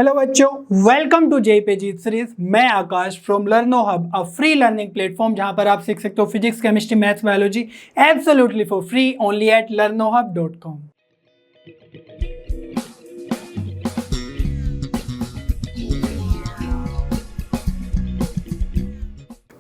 Hello बच्चों, welcome to JPG series. मैं Akash from LearnoHub, a free learning platform जहां पर आप सीख सकते हो physics, chemistry, maths, biology absolutely for free only at learnohub.com।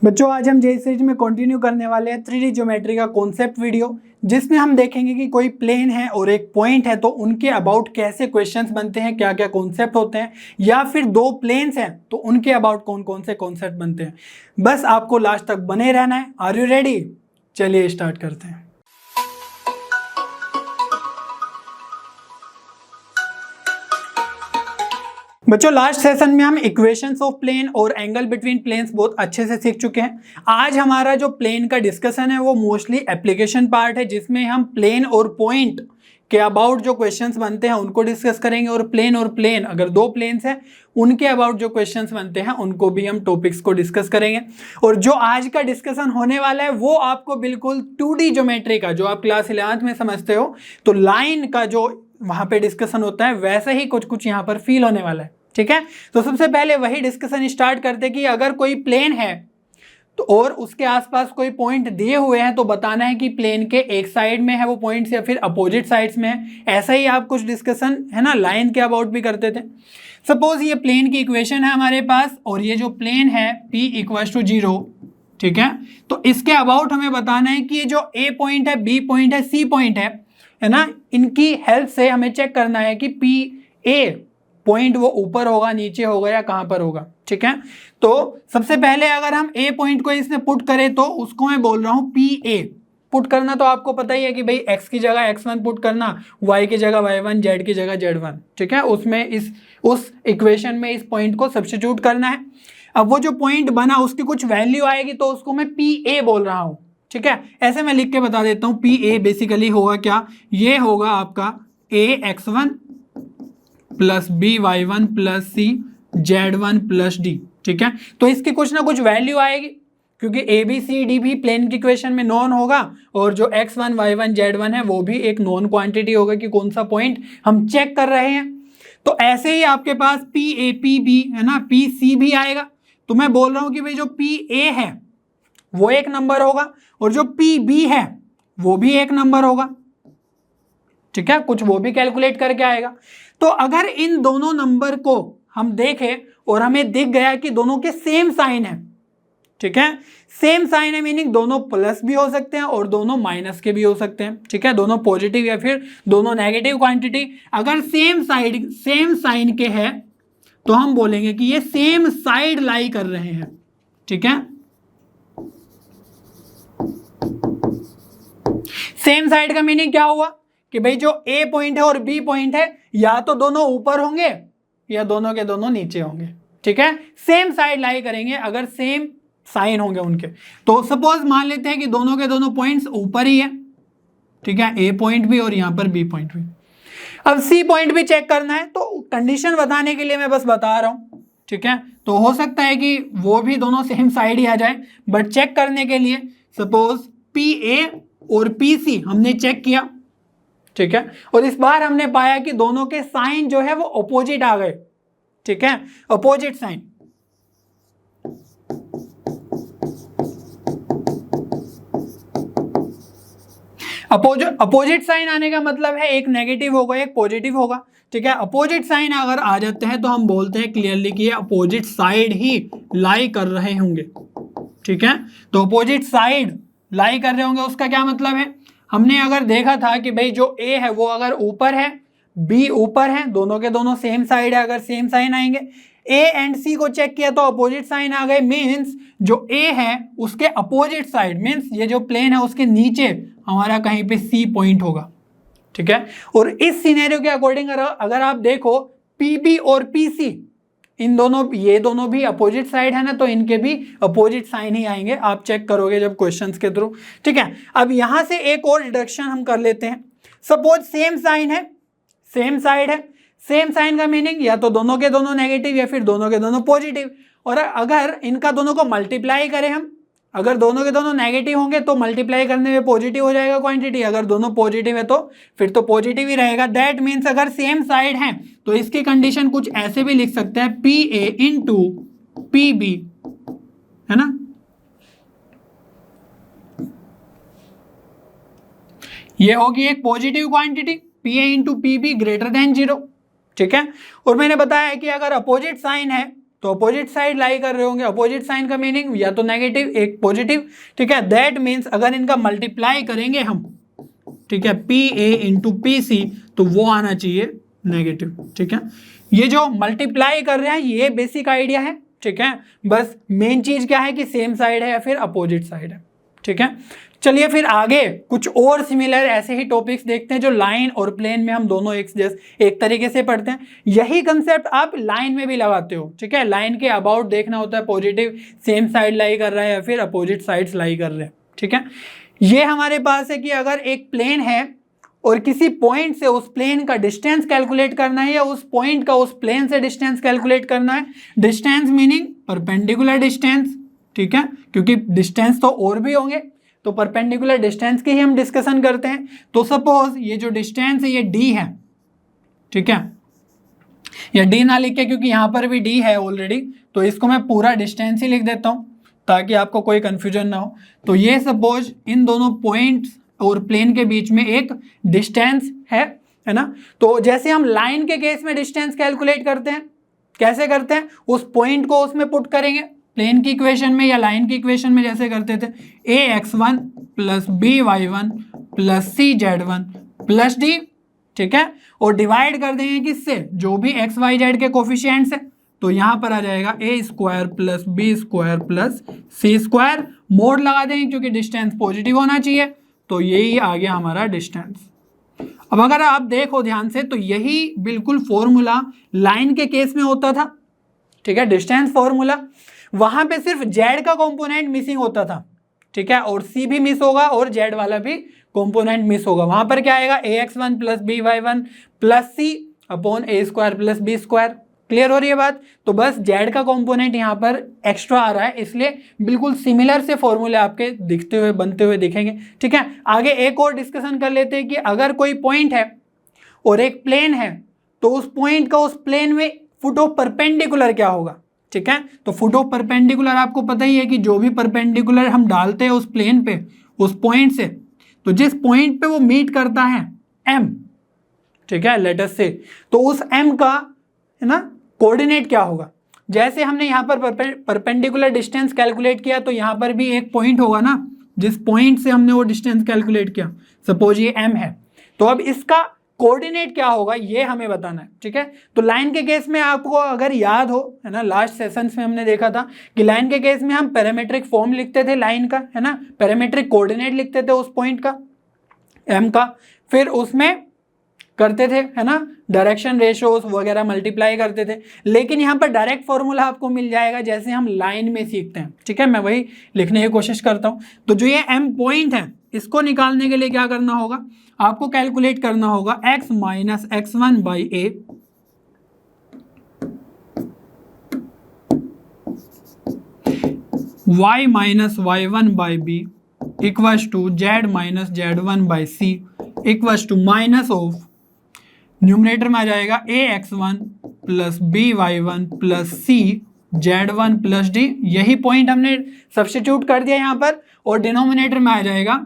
बच्चों, आज हम जे सीरीज में कंटिन्यू करने वाले हैं 3D ज्योमेट्री का कॉन्सेप्ट वीडियो, जिसमें हम देखेंगे कि कोई प्लेन है और एक पॉइंट है तो उनके अबाउट कैसे क्वेश्चंस बनते हैं, क्या क्या कॉन्सेप्ट होते हैं, या फिर दो प्लेन्स हैं तो उनके अबाउट कौन कौन से कॉन्सेप्ट बनते हैं। बस आपको लास्ट तक बने रहना है। Are you ready? चलिए स्टार्ट करते हैं। बच्चों, लास्ट सेशन में हम इक्वेशंस ऑफ प्लेन और एंगल बिटवीन प्लेन्स बहुत अच्छे से सीख चुके हैं। आज हमारा जो प्लेन का डिस्कशन है वो मोस्टली एप्लीकेशन पार्ट है, जिसमें हम प्लेन और पॉइंट के अबाउट जो क्वेश्चंस बनते हैं उनको डिस्कस करेंगे, और प्लेन अगर दो प्लेन्स हैं उनके अबाउट जो क्वेश्चंस बनते हैं उनको भी हम टॉपिक्स को डिस्कस करेंगे। और जो आज का डिस्कशन होने वाला है वो आपको बिल्कुल 2D ज्योमेट्री का, जो आप क्लास 11th में समझते हो तो लाइन का जो वहां पे डिस्कशन होता है वैसे ही कुछ कुछ यहाँ पर फील होने वाला है। ठीक है, तो सबसे पहले वही डिस्कशन स्टार्ट करते कि अगर कोई प्लेन है तो और उसके आसपास कोई पॉइंट दिए हुए हैं तो बताना है कि प्लेन के एक साइड में है वो पॉइंट्स या फिर अपोजिट साइड्स में है। ऐसा ही आप कुछ डिस्कशन है ना लाइन के अबाउट भी करते थे। सपोज ये प्लेन की इक्वेशन है हमारे पास, और ये जो प्लेन है P = 0, ठीक है, तो इसके अबाउट हमें बताना है कि ये जो A पॉइंट है, B पॉइंट है, C पॉइंट है ना, इनकी हेल्प से हमें चेक करना है कि PA पॉइंट वो ऊपर होगा, नीचे होगा या कहां पर होगा। ठीक है, तो सबसे पहले अगर हम A पॉइंट को इसमें पुट करें तो उसको मैं बोल रहा हूं PA। पुट करना तो आपको पता ही है कि भाई x की जगह x1 पुट करना, y की जगह y1, z की जगह z1। ठीक है, उसमें उस इक्वेशन में इस पॉइंट को सब्स्टिट्यूट करना है। अब वो जो पॉइंट बना उसकी कुछ वैल्यू आएगी तो उसको मैं PA बोल रहा हूं। ठीक है, ऐसे मैं लिख के बता देता हूं। PA बेसिकली होगा क्या, ये होगा आपका AX1 plus BY1 plus C Z1 plus D। ठीक है, तो इसकी कुछ ना कुछ वैल्यू आएगी क्योंकि ABCD भी प्लेन की इक्वेशन में नॉन होगा, और जो X1 Y1 Z1 है वो भी एक नॉन क्वांटिटी होगा कि कौन सा पॉइंट हम चेक कर रहे हैं। तो ऐसे ही आपके पास PA PB है ना, PC भी आएगा। तो मैं बोल रहा हूं कि भाई जो PA है वो एक नंबर होगा और जो PB है वो भी एक नंबर होगा। ठीक है, कुछ वो भी कैलकुलेट करके आएगा। तो अगर इन दोनों नंबर को हम देखें और हमें दिख गया कि दोनों के सेम साइन है, ठीक है, सेम साइन है मीनिंग दोनों प्लस भी हो सकते हैं और दोनों माइनस के भी हो सकते हैं। ठीक है, दोनों पॉजिटिव या फिर दोनों नेगेटिव क्वांटिटी अगर सेम साइन के हैं तो हम बोलेंगे कि ये सेम साइड लाई कर रहे हैं। ठीक है, सेम साइड का मीनिंग क्या हुआ कि भाई जो A पॉइंट है और B पॉइंट है या तो दोनों ऊपर होंगे या दोनों के दोनों नीचे होंगे। ठीक है, सेम साइड लाई करेंगे अगर सेम साइन होंगे उनके। तो सपोज मान लेते हैं कि दोनों के दोनों पॉइंट्स ऊपर ही है। ठीक है, A पॉइंट भी और यहां पर B पॉइंट भी। अब C पॉइंट भी चेक करना है, तो कंडीशन बताने के लिए मैं बस बता रहा हूं। ठीक है, तो हो सकता है कि वो भी दोनों सेम साइड ही आ जाए, बट चेक करने के लिए सपोज PA और PC हमने चेक किया। ठीक है, और इस बार हमने पाया कि दोनों के साइन जो है वो अपोजिट आ गए। ठीक है, अपोजिट साइन। अपोजिट साइन आने का मतलब है एक नेगेटिव होगा एक पॉजिटिव होगा। ठीक है, अपोजिट साइन अगर आ जाते हैं तो हम बोलते हैं क्लियरली कि ये अपोजिट साइड ही लाई कर रहे होंगे। ठीक है, तो अपोजिट साइड लाई कर रहे होंगे उसका क्या मतलब है, हमने अगर देखा था कि भाई जो A है वो अगर ऊपर है, B ऊपर है, दोनों के दोनों सेम साइड है, अगर सेम साइन आएंगे। A एंड C को चेक किया तो अपोजिट साइन आ गए, मीन्स जो A है उसके अपोजिट साइड मीन्स ये जो प्लेन है उसके नीचे हमारा कहीं पे C पॉइंट होगा। ठीक है, और इस सिनेरियो के अकॉर्डिंग अगर आप देखो PB और PC इन दोनों, ये दोनों भी अपोजिट साइड है ना, तो इनके भी अपोजिट साइन ही आएंगे। आप चेक करोगे जब क्वेश्चंस के थ्रू। ठीक है, अब यहां से एक और डिडक्शन हम कर लेते हैं। सपोज सेम साइन है, सेम साइड है, सेम साइन का मीनिंग या तो दोनों के दोनों नेगेटिव या फिर दोनों के दोनों पॉजिटिव। और अगर इनका दोनों को मल्टीप्लाई करें हम अगर दोनों के दोनों नेगेटिव होंगे तो मल्टीप्लाई करने में पॉजिटिव हो जाएगा क्वांटिटी, अगर दोनों पॉजिटिव है तो फिर तो पॉजिटिव ही रहेगा। दैट मीन्स अगर सेम साइड है तो इसकी कंडीशन कुछ ऐसे भी लिख सकते हैं, P A into P B, है ना। ये होगी एक positive quantity, P A into P B greater than 0, ठीक है। और मैंने बताया कि अगर अपोजिट साइन है तो अपोजिट साइड लाई कर रहे होंगे, अपोजिट साइन का मीनिंग या तो नेगेटिव एक पॉजिटिव, ठीक है। दैट मीन्स अगर इनका मल्टीप्लाई करेंगे हम, ठीक है, P A into P C, तो वो आना चाहिए नेगेटिव, ठीक है। ये जो मल्टीप्लाई कर रहे हैं ये बेसिक आइडिया है, ठीक है। बस मेन चीज क्या है कि सेम साइड है या फिर अपोजिट साइड है, ठीक है। चलिए फिर आगे कुछ और सिमिलर ऐसे ही टॉपिक्स देखते हैं जो लाइन और प्लेन में हम दोनों एक तरीके से पढ़ते हैं। यही कंसेप्ट आप लाइन में भी लगाते हो, ठीक है। लाइन के अबाउट देखना होता है, पॉजिटिव सेम साइड लाई कर रहा है या फिर अपोजिट साइड्स लाई कर रहे हैं, ठीक है। ये हमारे पास है कि अगर एक प्लेन है और किसी पॉइंट से उस प्लेन का डिस्टेंस कैलकुलेट करना है या उस पॉइंट का उस प्लेन से डिस्टेंस कैलकुलेट करना है। डिस्टेंस मीनिंग परपेंडिकुलर डिस्टेंस, ठीक है, क्योंकि डिस्टेंस तो और भी होंगे, तो परपेंडिकुलर डिस्टेंस की ही हम डिस्कशन करते हैं। तो सपोज ये जो डिस्टेंस है ये डी है, ठीक है, या डी ना लिख के, क्योंकि यहां पर भी डी है ऑलरेडी, तो इसको मैं पूरा डिस्टेंस ही लिख देता हूं ताकि आपको कोई कंफ्यूजन ना हो। तो ये सपोज इन दोनों पॉइंट्स और प्लेन के बीच में एक डिस्टेंस है ना। तो जैसे हम लाइन के केस में डिस्टेंस कैलकुलेट करते हैं, कैसे करते हैं, उस पॉइंट को उसमें पुट करेंगे प्लेन की इक्वेशन में या लाइन की इक्वेशन में, जैसे करते थे A x1 plus B Y one plus C z1 plus D, ठीक है। और डिवाइड कर देंगे किससे, जो भी एक्स वाई जेड के कोफिशिएंट्स है, तो यहां पर आ जाएगा A square plus B square plus C square, mod लगा देंगे क्योंकि डिस्टेंस पॉजिटिव होना चाहिए, तो यही आ गया हमारा डिस्टेंस। अब अगर आप देखो ध्यान से तो यही बिल्कुल फॉर्मूला लाइन के केस में होता था, ठीक है, डिस्टेंस फॉर्मूला। वहां पे सिर्फ जेड का कंपोनेंट मिसिंग होता था, ठीक है, और सी भी मिस होगा और जेड वाला भी कंपोनेंट मिस होगा। वहां पर क्या आएगा, A x1 plus B Y one plus C upon A square plus B square. Clear हो रही है बात। तो बस जेड का कंपोनेंट यहाँ पर एक्स्ट्रा आ रहा है, इसलिए बिल्कुल सिमिलर से फॉर्मूले आपके दिखते हुए बनते हुए दिखेंगे, ठीक है। आगे एक और डिस्कशन कर लेते हैं कि अगर कोई पॉइंट है और एक प्लेन है तो उस पॉइंट का उस प्लेन में फुट ऑफ परपेंडिकुलर क्या होगा, ठीक है। तो फुट ऑफ परपेंडिकुलर आपको पता ही है कि जो भी परपेंडिकुलर हम डालते हैं उस प्लेन पे उस पॉइंट से, तो जिस पॉइंट पे वो मीट करता है m, ठीक है, लेट अस से, तो उस m का, है ना, कोऑर्डिनेट क्या होगा। जैसे हमने यहाँ पर परपेंडिकुलर डिस्टेंस कैलकुलेट किया तो यहाँ पर भी एक पॉइंट होगा ना, जिस पॉइंट से हमने वो डिस्टेंस कैलकुलेट किया, सपोज ये m है, तो अब इसका कोऑर्डिनेट क्या होगा ये हमें बताना है, ठीक है। तो लाइन के केस में आपको अगर याद हो, है ना, लास्ट सेशंस में हमने देखा था कि लाइन के केस में हम पैरामीट्रिक फॉर्म लिखते थे लाइन का, है ना, पैरामीट्रिक कोऑर्डिनेट लिखते थे उस पॉइंट का m का, फिर उसमें करते थे, है ना, डायरेक्शन रेशियोज वगैरह मल्टीप्लाई करते थे। लेकिन यहाँ पर डायरेक्ट फॉर्मूला आपको मिल जाएगा जैसे हम लाइन में सीखते हैं, ठीक है, मैं वही लिखने की कोशिश करता हूँ। तो जो ये m पॉइंट है इसको निकालने के लिए क्या करना होगा, आपको कैलकुलेट करना होगा x minus x1 by A y minus y1 by B equals to z minus z1 by C equals to minus of, numerator में आ जाएगा A x1 plus B Y one plus C z1 plus D. यही point हमने substitute कर दिया यहाँ पर, और डिनोमिनेटर में आ जाएगा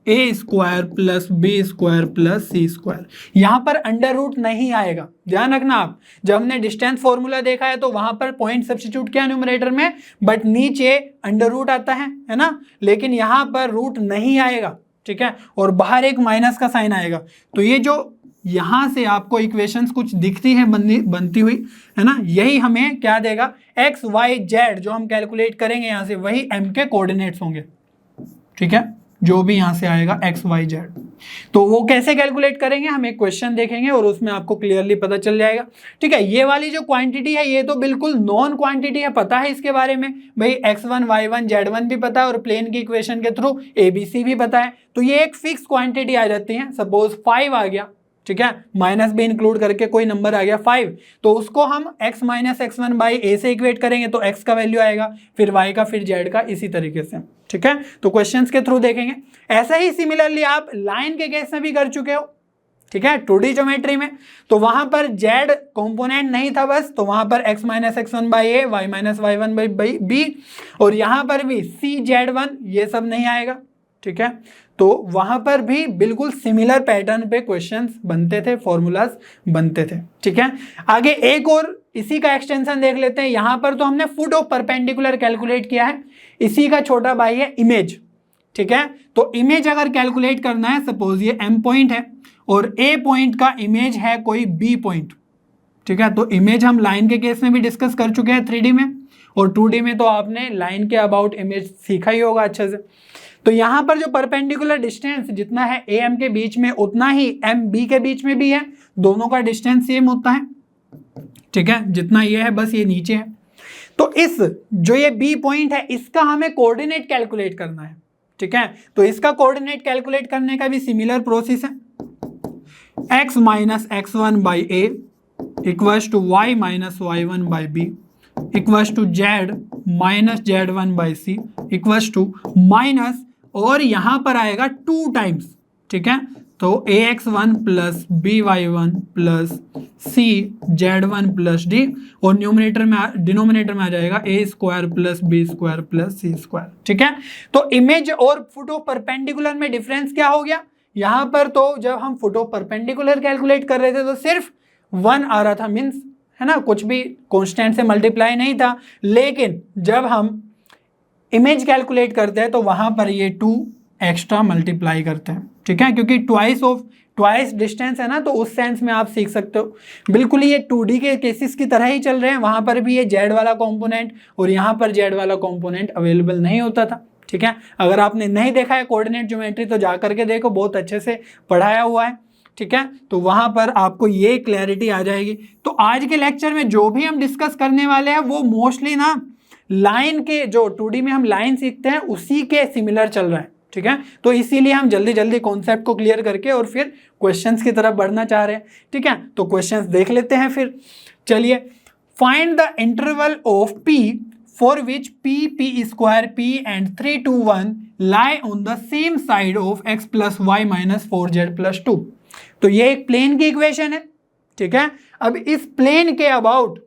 A square plus B square plus C square. यहाँ पर अंडर रूट नहीं आएगा, ध्यान रखना आप। जब हमने डिस्टेंस फॉर्मूला देखा है तो वहां पर पॉइंट सब्स्टिट्यूट किया न्यूमरेटर में, बट नीचे अंडर रूट आता है ना, लेकिन यहाँ पर रूट नहीं आएगा, ठीक है, और बाहर एक माइनस का साइन आएगा। तो ये जो यहां से आपको इक्वेशंस कुछ दिखती है बनती हुई, है ना, यही हमें क्या देगा, एक्स वाई जेड जो हम कैलकुलेट करेंगे यहां से वही m के कोऑर्डिनेट्स होंगे, ठीक है, जो भी यहां से आएगा एक्स वाई जेड। तो वो कैसे कैलकुलेट करेंगे हम एक क्वेश्चन देखेंगे और उसमें आपको क्लियरली पता चल जाएगा, ठीक है। ये वाली जो क्वांटिटी है ये तो बिल्कुल नॉन क्वांटिटी है, पता है इसके बारे में भाई, x1 y1 z1 भी पता है और प्लेन की इक्वेशन के थ्रू abc भी पता है। तो ये एक फिक्स क्वांटिटी आ जाती है, सपोज 5 आ गया, ठीक है, माइनस भी इंक्लूड करके कोई नंबर आ गया 5, तो उसको हम x माइनस x1 बाई ए से इक्वेट करेंगे तो x का वैल्यू आएगा, फिर y का, फिर z का, इसी तरीके से। ठीक है, तो क्वेश्चंस के थ्रू देखेंगे। ऐसा ही सिमिलरली आप लाइन के केस में भी कर चुके हो। ठीक है, 2D ज्योमेट्री में तो वहां पर z कंपोनेंट नहीं था बस, तो वहां पर x minus x1 by A, y minus y1 by B, और यहां पर भी c z1 ये सब नहीं आएगा। ठीक है, तो वहां पर भी बिल्कुल सिमिलर पैटर्न पे क्वेश्चंस बनते थे, फॉर्मूलाज बनते थे। ठीक है, आगे एक और इसी का एक्सटेंशन देख लेते हैं। यहां पर तो हमने फुट ऑफ परपेंडिकुलर कैलकुलेट किया है, इसी का छोटा भाई है इमेज। ठीक है, तो इमेज अगर कैलकुलेट करना है, सपोज ये m पॉइंट है और a पॉइंट का इमेज है कोई b पॉइंट। ठीक है, तो इमेज हम लाइन के केस में भी डिस्कस कर चुके हैं 3D में, और 2D में तो आपने लाइन के अबाउट इमेज सीखा ही होगा अच्छे से। तो यहां पर जो परपेंडिकुलर डिस्टेंस जितना है ए एम के बीच में, उतना ही एम बी के बीच में भी है, दोनों का डिस्टेंस सेम होता है। ठीक है, जितना ये है बस ये नीचे है। तो इस जो ये बी पॉइंट है, इसका हमें कोऑर्डिनेट कैलकुलेट करना है। ठीक है, तो इसका कोऑर्डिनेट कैलकुलेट करने का भी सिमिलर प्रोसेस है। x minus x1 by A equals to y minus y1 by B equals to z minus z1 by C equals to minus, और यहां पर आएगा 2 टाइम्स। ठीक है, तो ax1 plus by1 plus cz1 plus d, और denominator में आ जाएगा a square plus b square plus c square. ठीक है, तो इमेज और फुट ऑफ परपेंडिकुलर में डिफरेंस क्या हो गया? यहां पर तो जब हम फुट ऑफ परपेंडिकुलर कैलकुलेट कर रहे थे तो सिर्फ 1 आ रहा था, मीन्स है ना, कुछ भी कांस्टेंट से मल्टीप्लाई नहीं था। लेकिन जब हम इमेज कैलकुलेट करते हैं तो वहां पर ये 2 एक्स्ट्रा मल्टीप्लाई करते हैं। ठीक है, क्योंकि ट्वाइस डिस्टेंस है ना, तो उस सेंस में आप सीख सकते हो। बिल्कुल ये 2D के केसेस की तरह ही चल रहे हैं, वहां पर भी ये z वाला कंपोनेंट और यहाँ पर z वाला कंपोनेंट अवेलेबल नहीं होता था। ठीक है, अगर आपने नहीं देखा है कोऑर्डिनेट ज्योमेट्री तो जा करके देखो, बहुत अच्छे से पढ़ाया हुआ है। ठीक है, तो वहां पर आपको ये क्लैरिटी आ जाएगी। तो आज के लेक्चर में जो भी हम डिस्कस करने वाले हैं वो मोस्टली ना लाइन के, जो 2D में हम लाइन सीखते हैं उसी के सिमिलर चल रहा है। ठीक है, तो इसीलिए हम जल्दी जल्दी कॉन्सेप्ट को क्लियर करके और फिर क्वेश्चंस की तरफ बढ़ना चाह रहे हैं। ठीक है, तो क्वेश्चंस देख लेते हैं फिर। चलिए, find the interval of p for which p square p and 3 2 1 lie on the same side of x plus Y minus 4z plus 2। तो ये एक प्लेन की इक्वेशन है। ठीक है, अब इस प्लेन के अबाउट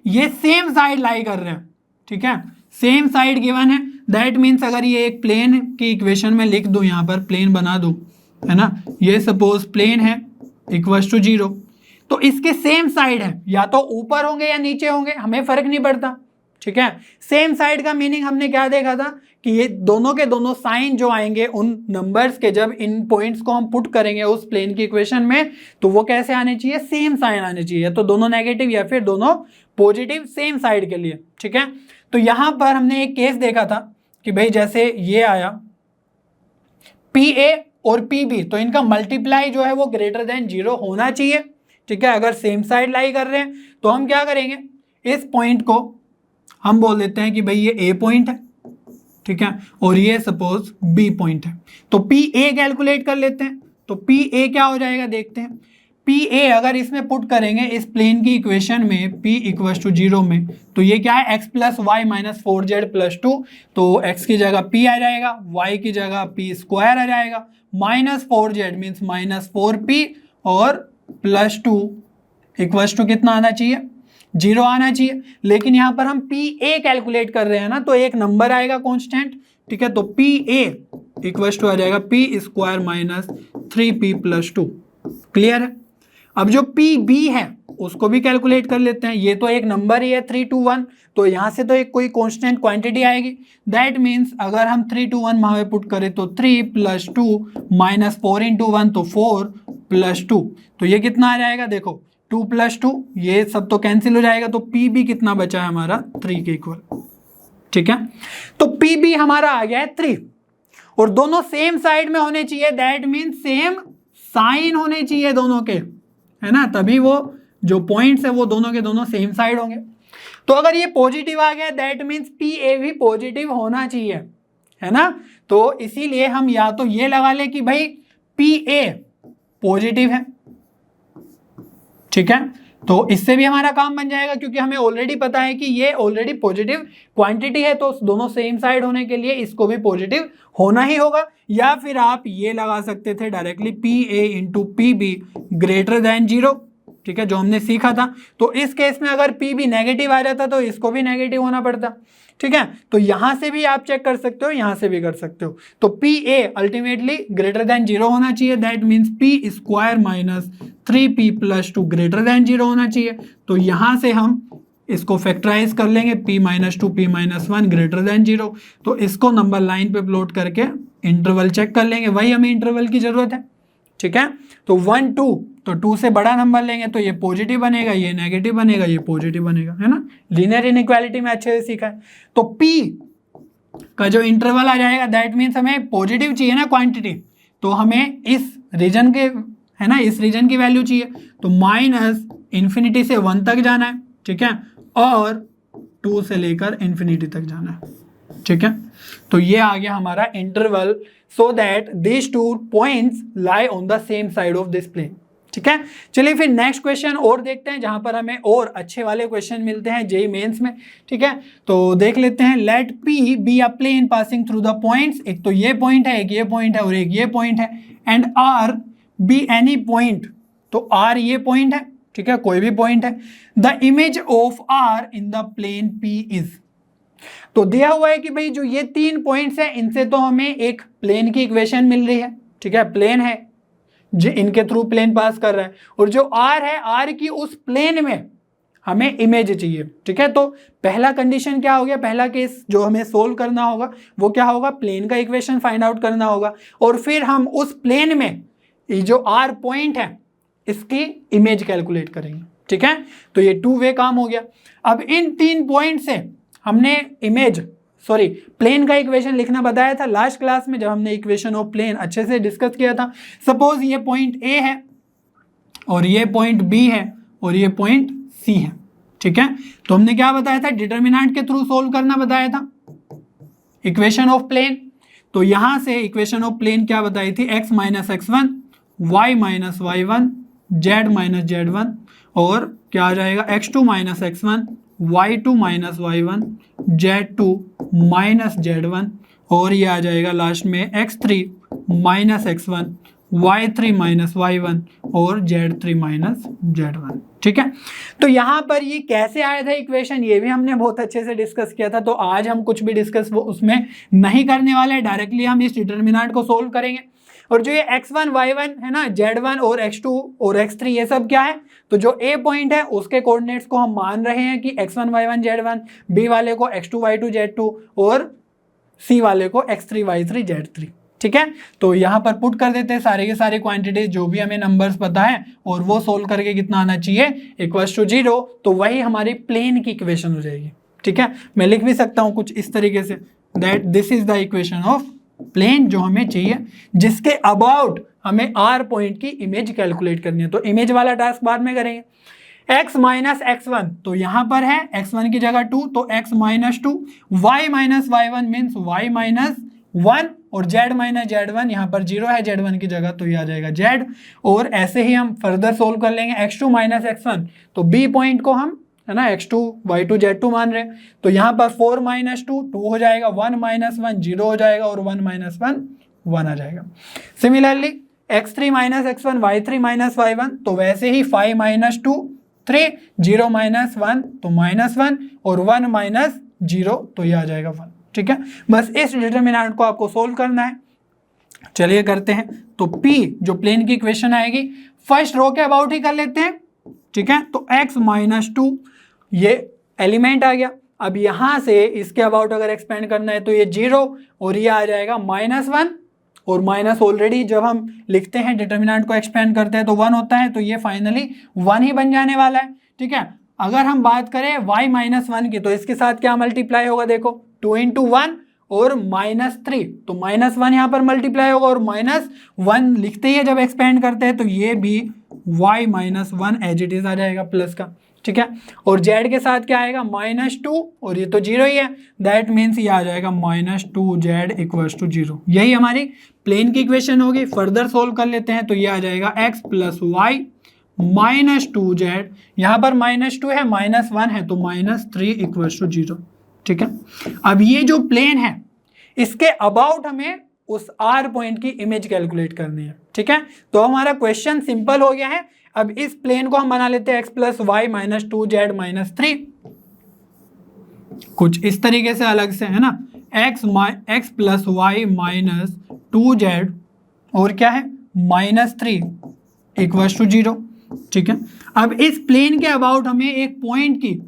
ये सेम साइड लाई कर रहे हैं। ठीक है, सेम साइड गिवन है, दैट मीन्स अगर ये एक प्लेन की इक्वेशन में लिख दूं, यहां पर प्लेन बना दूं, है ना, ये सपोज प्लेन है इक्वल्स टू 0, तो इसके सेम साइड है, या तो ऊपर होंगे या नीचे होंगे, हमें फर्क नहीं पड़ता। ठीक है, सेम साइड का मीनिंग हमने क्या देखा था कि ये दोनों के दोनों साइन जो आएंगे उन नंबर्स के, जब इन पॉइंट्स को हम पुट करेंगे उस प्लेन की इक्वेशन में, तो वो कैसे आने चाहिए? सेम साइन आने चाहिए, तो दोनों नेगेटिव या फिर दोनों पॉजिटिव सेम साइड के लिए। ठीक है, तो यहां पर हमने एक केस देखा था कि भाई जैसे ये आया PA और PB, तो इनका मल्टीप्लाई जो है वो ग्रेटर देन 0 होना चाहिए। ठीक है, अगर सेम साइड लाई कर रहे हैं तो हम क्या करेंगे, इस पॉइंट को हम बोल देते हैं कि भाई ये A पॉइंट है। ठीक है, और ये सपोज B पॉइंट है, तो PA कैलकुलेट कर लेते हैं। तो PA क्या हो जाएगा देखते हैं। PA अगर इसमें पुट करेंगे इस प्लेन की इक्वेशन में P इक्वल्स टू 0 में, तो ये क्या है, x plus Y minus 4z plus 2, तो x की जगह P आ जाएगा, y की जगह P स्क्वायर आ जाएगा, minus 4z means minus 4P, और प्लस 2 इक्वल्स टू कितना आना चाहिए, 0 आना चाहिए। लेकिन यहाँ पर हम PA कैलकुलेट कर रहे हैं ना, तो एक नंबर आएगा कॉन्स्टेंट। ठीक है, तो PA इक्वल्स टू आ जाएगा P square minus 3P plus 2। Clear है? अब जो PB है उसको भी कैलकुलेट कर लेते हैं। ये तो एक नंबर ही है 3 2 1, तो यहाँ से तो एक कोई कांस्टेंट क्वांटिटी आएगी। दैट मीन्स अगर हम 3 2 1 वहाँ पे पुट करें तो 3 प्लस 2 माइनस 4 इंटू 1, तो 4 प्लस 2, तो ये कितना आ जाएगा देखो, 2 प्लस 2, ये सब तो कैंसिल हो जाएगा, तो PB कितना बचा है हमारा 3 के इक्वल। ठीक है, तो PB हमारा आ गया है 3, और दोनों सेम साइड में होने चाहिए, दैट मीन्स सेम साइन होने चाहिए दोनों के, है ना, तभी वो जो पॉइंट्स है वो दोनों के दोनों सेम साइड होंगे। तो अगर ये पॉजिटिव आ गया दैट मीन्स PA भी पॉजिटिव होना चाहिए, है ना। तो इसीलिए हम या तो ये लगा ले कि भाई PA पॉजिटिव है, ठीक है। तो इससे भी हमारा काम बन जाएगा क्योंकि हमें ऑलरेडी पता है कि ये ऑलरेडी पॉजिटिव क्वांटिटी है, तो दोनों सेम साइड होने के लिए इसको भी पॉजिटिव होना ही होगा। या फिर आप ये लगा सकते थे directly PA into PB greater than 0, ठीक है, जो हमने सीखा था। तो इस केस में अगर PB नेगेटिव आ जाता तो इसको भी नेगेटिव होना पड़ता, ठीक है। तो यहां से भी आप चेक कर सकते हो, यहां से भी कर सकते हो। तो PA अल्टीमेटली ग्रेटर देन 0 होना चाहिए, that means P square minus 3P plus 2 greater than 0 होना चाहिए। तो यहां से हम इसको फैक्टराइज कर लेंगे, P minus 2 P minus 1 greater than 0। तो इसको नंबर लाइन पे प्लॉट करके इंटरवल चेक कर लेंगे, वही हमें इंटरवल की जरूरत है, ठीक है। तो 1 2, तो 2 से बड़ा नंबर लेंगे तो ये पॉजिटिव बनेगा, ये नेगेटिव बनेगा, ये पॉजिटिव बनेगा, है ना। लीनियर इनइक्वालिटी में अच्छे से सीखा है। तो P का जो इंटरवल आ जाएगा दैट मीन्स हमें पॉजिटिव चाहिए ना क्वांटिटी, तो हमें इस रीजन के, है ना, इस रीजन की वैल्यू चाहिए। तो माइनस इन्फिनिटी से 1 तक जाना है, ठीक है, और 2 से लेकर इन्फिनिटी तक जाना है, ठीक है। तो ये आ गया हमारा interval, so that this two points lie on the same side of this plane, ठीक है। चलिए फिर नेक्स्ट क्वेश्चन और देखते हैं जहां पर हमें और अच्छे वाले क्वेश्चन मिलते हैं जेईई मेंस में, ठीक है। तो देख लेते हैं। Let P be a plane passing through the points, एक तो ये पॉइंट है, एक ये पॉइंट है और एक ये पॉइंट है, and R be any point, तो R ये पॉइंट है, ठीक है, कोई भी पॉइंट है। The image of R in the plane P is, तो दिया हुआ है कि भाई जो ये 3 पॉइंट्स हैं इनसे तो हमें एक प्लेन की इक्वेशन मिल रही है, ठीक है, प्लेन है जो इनके थ्रू प्लेन पास कर रहा है, और जो R है, R की उस प्लेन में हमें इमेज चाहिए, ठीक है। तो पहला कंडीशन क्या हो गया, पहला केस जो हमें सोल्व करना होगा वो क्या होगा, प्लेन का इक्वेशन फाइंड आउट करना होगा, और फिर हम उस प्लेन में ये जो R पॉइंट है इसकी इमेज कैलकुलेट करेंगे, ठीक है। तो ये 2 वे काम हो गया। अब इन 3 पॉइंट से हमने प्लेन का इक्वेशन लिखना बताया था लास्ट क्लास में जब हमने इक्वेशन ऑफ प्लेन अच्छे से डिस्कस किया था। सपोज ये पॉइंट A है और ये पॉइंट B है और ये पॉइंट C है, ठीक है। तो हमने क्या बताया था, डिटर्मिनेंट के थ्रू सोल्व करना बताया था इक्वेशन ऑफ प्लेन। तो यहां से इक्वेशन ऑफ प्लेन क्या बताई थी, x minus x1 y minus y1 z minus z1, और क्या आ जाएगा x2 minus x1 y2 minus y1 z2 minus z1, और ये आ जाएगा लास्ट में x3 minus x1 y3 minus y1 और z3 माइनस z1, ठीक है। तो यहाँ पर ये कैसे आया था इक्वेशन, ये भी हमने बहुत अच्छे से डिस्कस किया था। तो आज हम कुछ भी डिस्कस वो उसमें नहीं करने वाले हैं, डायरेक्टली हम इस डिटर्मिनेंट को सोल्व करेंगे। और जो ये x1 y1 है ना, z1 और x2 और x3 ये सब क्या है, तो जो A पॉइंट है उसके कोऑर्डिनेट्स को हम मान रहे हैं कि x1 y1 z1, B वाले को x2 y2 z2 और C वाले को x3 y3 z3, ठीक है। तो यहाँ पर पुट कर देते हैं सारे के सारे क्वांटिटीज जो भी हमें नंबर्स पता है, और वो सोल्व करके कितना आना चाहिए, इक्वल्स टू 0। तो वही हमारी प्लेन की इक्वेशन हो जाएगी, ठीक है। मैं लिख भी सकता हूँ कुछ इस तरीके से, that this is the equation of plane जो हमें चाहिए, जिसके अबाउट हमें R पॉइंट की इमेज कैलकुलेट करनी है। तो इमेज वाला टास्क बाद में करेंगे। x माइनस x1, तो यहाँ पर है x1 की जगह 2, तो x minus 2, y minus y1 means y minus 1, और z माइनस z1 यहाँ पर 0 है z1 की जगह, तो ये आ जाएगा z। और ऐसे ही हम फर्दर सोल्व कर लेंगे। x2 माइनस x1, तो b पॉइंट को हम, है ना, x2 y2 z2 मान रहे हैं, तो यहाँ पर 4 माइनस 2 2 हो जाएगा, 1 माइनस 1 0 हो जाएगा, और 1 माइनस 1 1 आ जाएगा। Similarly x3 minus x1 y3 minus y1, तो वैसे ही 5 माइनस 2 3, 0 माइनस 1 तो माइनस 1, और 1 माइनस 0 तो ये आ जाएगा 1, ठीक है। बस इस डिटर्मिनेंट को आपको सोल्व करना है। चलिए करते हैं। तो P जो प्लेन की इक्वेशन आएगी, फर्स्ट रो के अबाउट ही कर लेते हैं, ठीक है। तो x माइनस 2 ये एलिमेंट आ गया। अब यहां से इसके अबाउट अगर एक्सपेंड करना है तो ये 0, और ये आ जाएगा माइनस 1, और माइनस ऑलरेडी जब हम लिखते हैं डिटर्मिनेंट को एक्सपेंड करते हैं तो 1 होता है, तो ये फाइनली 1 ही बन जाने वाला है, ठीक है। अगर हम बात करें y माइनस 1 की, तो इसके साथ क्या मल्टीप्लाई होगा, देखो 2 इंटू 1 और माइनस 3, तो माइनस 1 यहाँ पर मल्टीप्लाई होगा, और माइनस 1 लिखते ही जब एक्सपेंड करते हैं तो ये भी y minus 1 as it is आ जाएगा प्लस का, ठीक है। और जेड के साथ क्या आएगा -2 और ये तो 0 ही है, दैट मीन्स ये आ जाएगा -2z = 0। यही हमारी प्लेन की इक्वेशन होगी। फर्दर सोल्व कर लेते हैं तो ये आ जाएगा x + y -2z, यहाँ पर -2 है -1 है तो -3 = 0। ठीक है। अब ये जो प्लेन है इसके अबाउट हमें उस r पॉइंट की इमेज कैलकुलेट करनी है। ठीक है। तो हमारा क्वेश्चन सिंपल हो गया है। अब इस प्लेन को हम बना लेते हैं x + y -2z - 3, कुछ इस तरीके से अलग से, है ना। x + y -2z और क्या है -3 = 0। ठीक है। अब इस प्लेन के अबाउट हमें एक पॉइंट की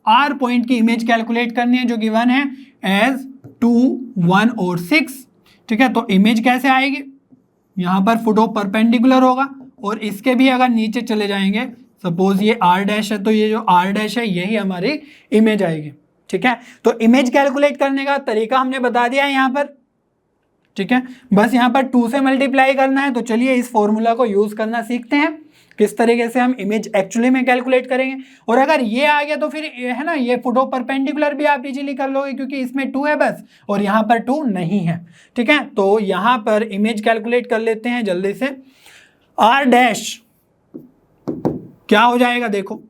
r पॉइंट की इमेज कैलकुलेट करनी है जो गिवन है एज 2, 1 और 6। ठीक है। तो इमेज कैसे आएगी, यहाँ पर फुटो परपेंडिकुलर होगा और इसके भी अगर नीचे चले जाएंगे, सपोज ये r' है तो ये जो r' है यही हमारी इमेज आएगी। ठीक है। तो इमेज कैलकुलेट करने का तरीका हमने बता दिया है यहाँ पर। ठीक है। बस यहाँ पर 2 से मल्टीप्लाई करना है। तो चलिए इस फॉर्मूला को यूज करना सीखते हैं, किस तरीके से हम इमेज एक्चुअली में कैलकुलेट करेंगे। और अगर ये आ गया तो फिर है ना, ये फुटो परपेंडिकुलर भी आप इजीली कर लोगे क्योंकि इसमें 2 है बस और यहाँ पर 2 नहीं है। ठीक है। तो यहाँ पर इमेज कैलकुलेट कर लेते हैं जल्दी से। r' क्या हो जाएगा, देखो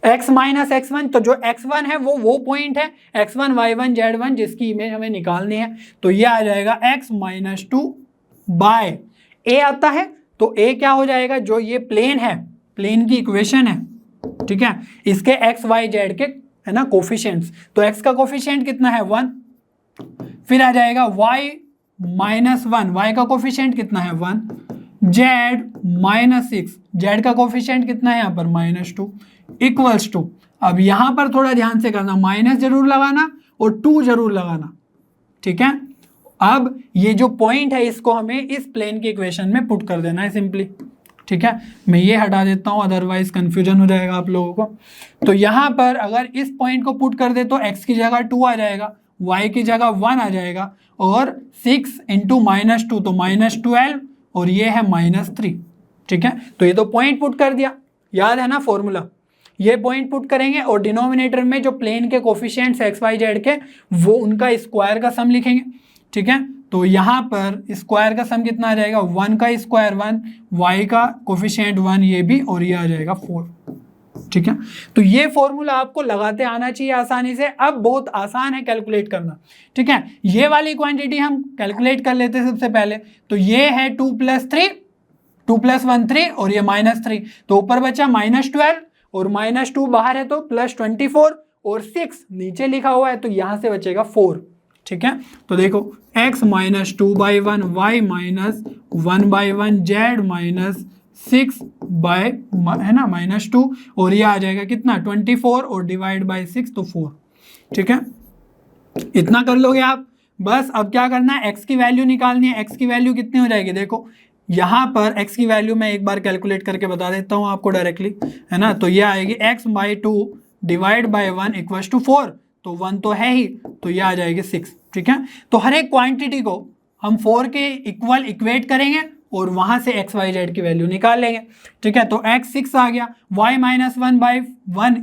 x - x1, तो जो x1 है वो पॉइंट है x1, y1, z1 जिसकी इमेज हमें निकालनी है। तो ये आ जाएगा x - 2 बाय a आता है। तो a क्या हो जाएगा, जो ये प्लेन है, प्लेन की इक्वेशन है। ठीक है। इसके x, y, z के है ना कोफिशिएंट्स। तो x का कोफिशिएंट कितना है 1, फिर आ जाएगा y -1, y का कोफिशिएंट कितना है 1, z -6, z का कोफिशिएंट कितना है यहाँ पर -2 = 2। अब यहाँ पर थोड़ा ध्यान से करना, माइनस जरूर लगाना और 2 जरूर लगाना। ठीक है। अब ये जो पॉइंट है इसको हमें इस प्लेन की इक्वेशन में पुट कर देना है सिंपली। ठीक है। मैं ये हटा देता हूँ अदरवाइज कंफ्यूजन हो जाएगा आप लोगों को। तो यहाँ पर अगर इस पॉइंट को पुट कर दे तो x की जगह 2 आ जाएगा, y की जगह 1 आ जाएगा और 6 × -2 तो -12 और ये है -3। ठीक है। तो ये तो पॉइंट पुट कर दिया, याद है ना फॉर्मूला। ये पॉइंट पुट करेंगे और डिनोमिनेटर में जो प्लेन के कोफिशिएंट्स x, y, z के वो उनका स्क्वायर का सम लिखेंगे। ठीक है। तो यहाँ पर स्क्वायर का सम कितना आ जाएगा, 1 का स्क्वायर 1, y का कोफिशिएंट 1 ये भी, और ये आ जाएगा 4। ठीक है। तो ये फॉर्मूला आपको लगाते आना चाहिए आसानी से। अब बहुत आसान है कैलकुलेट करना। ठीक है। ये वाली क्वांटिटी हम कैलकुलेट कर लेते हैं सबसे पहले। तो ये है 2 + 3, 2 + 1 3 और ये -3, तो ऊपर बचा -12 और -2 बाहर है तो +24 और 6 नीचे लिखा हुआ है तो यहाँ से बचेगा 4। ठीक है। तो देखो x - 2/1, y - 1/1, z -6 है ना -2 और ये आ जाएगा कितना 24 और डिवाइड बाय 6 तो 4। ठीक है। इतना कर लोगे आप। बस अब क्या करना है, x की वैल्यू निकालनी है। x की वैल्यू कितनी हो जाएगी, देखो यहाँ पर x की वैल्यू मैं एक बार कैलकुलेट करके बता देता हूँ आपको डायरेक्टली, है ना। तो ये आएगी x / 2 डिवाइड बाय 1 = 4, तो 1 तो है ही, तो ये आ जाएगी 6। ठीक है। तो हर एक क्वांटिटी को हम 4 के इक्वल इक्वेट करेंगे और वहां से x, y, z की वैल्यू निकाल लेंगे। ठीक है। तो x 6 आ गया, y - 1/1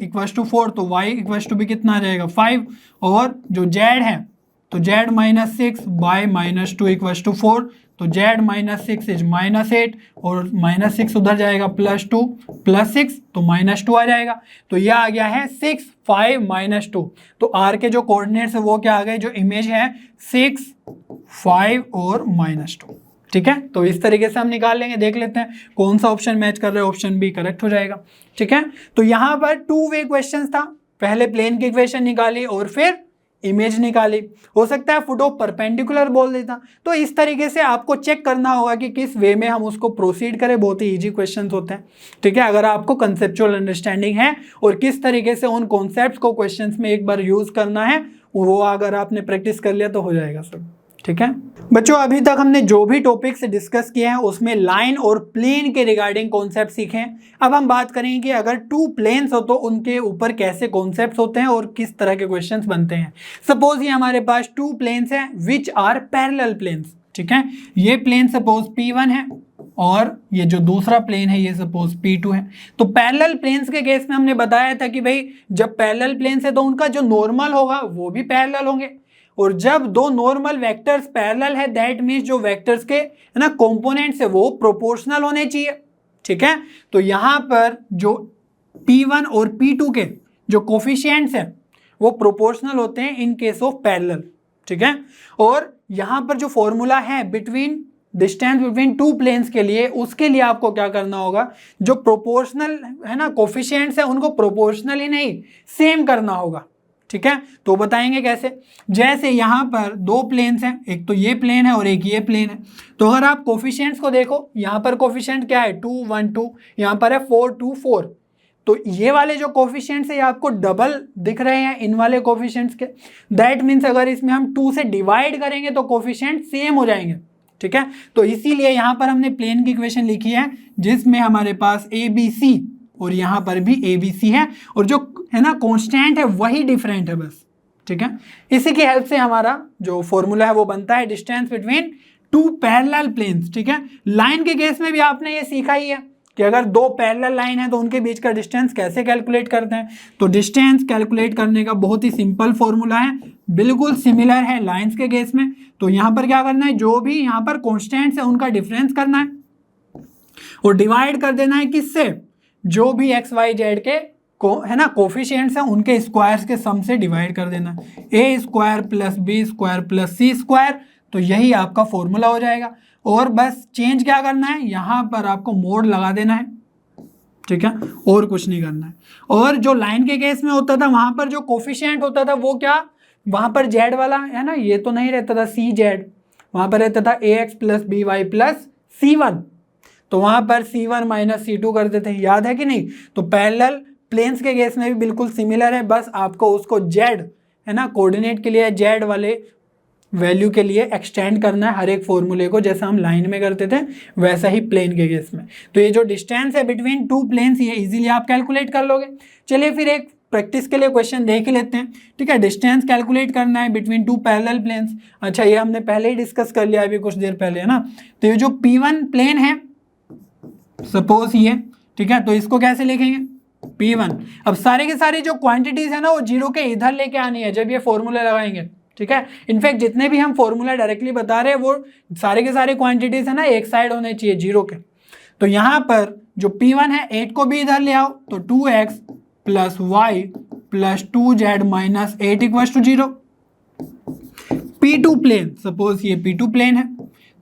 = 4, तो y = भी कितना आ जाएगा 5, और जो z है तो z -6 बाय -2 = 4, तो z -6 इज -8 और -6 उधर जाएगा +2 +6 तो -2 आ जाएगा। तो यह आ गया है 6, 5 -2। तो r के जो कोऑर्डिनेट्स है वो क्या आ गए, जो इमेज है 6, 5 और -2। ठीक है। तो इस तरीके से हम निकाल लेंगे, देख लेते हैं कौन सा ऑप्शन मैच कर रहा है। ऑप्शन बी करेक्ट हो जाएगा। ठीक है। तो यहाँ पर 2 वे क्वेश्चन था, पहले प्लेन की इक्वेशन निकाली और फिर इमेज निकाली। हो सकता है फुटो परपेंडिकुलर बोल देता। तो इस तरीके से आपको चेक करना होगा कि किस वे में हम उसको प्रोसीड करें। बहुत ही इजी क्वेश्चंस होते हैं। ठीक है। अगर आपको कंसेप्चुअल अंडरस्टैंडिंग है और किस तरीके से उन कॉन्सेप्ट्स को क्वेश्चंस में एक बार यूज करना है, वो अगर आपने प्रैक्टिस कर लिया तो हो जाएगा सब। ठीक है बच्चों, अभी तक हमने जो भी टॉपिक्स डिस्कस किए हैं उसमें लाइन और प्लेन के रिगार्डिंग कॉन्सेप्ट सीखे हैं। अब हम बात करेंगे कि अगर 2 प्लेन्स हो तो उनके ऊपर कैसे कॉन्सेप्ट्स होते हैं और किस तरह के क्वेश्चंस बनते हैं। सपोज ये हमारे पास 2 प्लेन्स हैं विच आर पैरेलल प्लेन्स। ठीक है। ये प्लेन सपोज P1 है और ये जो दूसरा प्लेन है ये सपोज P2 है। तो पैरेलल प्लेन्स के केस में हमने बताया था कि भाई जब पैरेलल प्लेन्स है तो उनका जो नॉर्मल होगा वो भी पैरेलल होंगे, और जब दो नॉर्मल वेक्टर्स पैरेलल है दैट मीन्स जो वेक्टर्स के है ना कंपोनेंट्स है वो प्रोपोर्शनल होने चाहिए। ठीक है, तो यहां पर जो P1 और P2 के जो कोफिशिएंट्स हैं वो प्रोपोर्शनल होते हैं इन केस ऑफ पैरेलल। ठीक है, और यहां पर जो फॉर्मूला है between distance between two planes के लिए, उसके लिए आपको क्या करना होगा, जो प्रोपोर्शनल है ना कोफिशिएंट्स है उनको प्रोपोर्शनल ही नहीं सेम करना होगा। ठीक है, तो बताएंगे कैसे। जैसे यहाँ पर दो प्लेन्स हैं, एक तो ये प्लेन है और एक ये प्लेन है, तो अगर आप कोफिशिएंट्स को देखो, यहाँ पर कोफिशिएंट क्या है 2 1 2, यहाँ पर है 4 2 4, तो ये वाले जो कोफिशिएंट्स है ये आपको डबल दिख रहे हैं इन वाले कोफिशिएंट्स के। दैट मीन्स अगर इसमें हम 2 से डिवाइड करेंगे तो कोफिशिएंट सेम हो जाएंगे। ठीक है, तो इसीलिए यहाँ पर हमने प्लेन की इक्वेशन लिखी है जिसमें हमारे पास ABC और यहाँ पर भी ABC है, और जो है ना कांस्टेंट है वही डिफरेंट है बस। ठीक है, इसी की हेल्प से हमारा जो फॉर्मूला है वो बनता है distance between two parallel planes. ठीक है, लाइन के केस में भी आपने ये सीखा ही है कि अगर दो पैरेलल लाइन है तो उनके बीच का डिस्टेंस कैसे कैलकुलेट करते हैं। तो डिस्टेंस कैलकुलेट करने का बहुत ही सिंपल फॉर्मूला है, बिल्कुल सिमिलर है लाइंस के केस में। तो यहाँ पर क्या करना है, जो भी यहाँ पर कॉन्स्टेंट्स है उनका डिफरेंस करना है और डिवाइड कर देना है किससे, जो भी एक्स वाई जेड के है ना कोफिशिएंट्स हैं उनके स्क्वायर्स के सम से डिवाइड कर देना, A square plus B square plus C square. तो यही आपका फॉर्मूला हो जाएगा, और बस चेंज क्या करना है, यहाँ पर आपको मोड लगा देना है। ठीक है, और कुछ नहीं करना है। और जो लाइन के केस में होता था वहां पर जो कोफिशिएंट होता था वो क्या, वहां पर जेड वाला है ना, ये तो नहीं रहता था सी जेड, वहां पर रहता था ax plus B Y plus C1, तो वहां पर C1 माइनस C2 कर देते हैं, याद है कि नहीं। तो पैरेलल प्लेन्स के केस में भी बिल्कुल सिमिलर है, बस आपको उसको जेड है ना कोऑर्डिनेट के लिए जेड वाले वैल्यू के लिए एक्सटेंड करना है हर एक फॉर्मूले को, जैसा हम लाइन में करते थे वैसा ही प्लेन के केस में। तो ये जो डिस्टेंस है बिटवीन टू प्लेन्स ये इजीली आप कैलकुलेट कर लोगे। चलिए फिर एक प्रैक्टिस के लिए क्वेश्चन देख लेते हैं। ठीक है, डिस्टेंस कैलकुलेट करना है बिटवीन टू पैरेलल प्लेन्स। अच्छा, ये हमने पहले ही डिस्कस कर लिया अभी कुछ देर पहले, है ना। तो ये जो P1 प्लेन है सपोज ये, ठीक है, तो इसको कैसे लिखेंगे P1। अब सारे के सारे जो क्वांटिटीज है ना वो जीरो के इधर लेके आनी है जब ये फॉर्मूला लगाएंगे। ठीक है, इनफैक्ट जितने भी हम फॉर्मूला डायरेक्टली बता रहे हैं वो सारे के सारे क्वांटिटीज है ना एक साइड होने चाहिए जीरो के। तो यहाँ पर जो P1 है 8 को भी इधर ले आओ, तो 2x plus Y plus 2z minus 8 equal to 0। P2 plane, suppose ये P2 प्लेन है,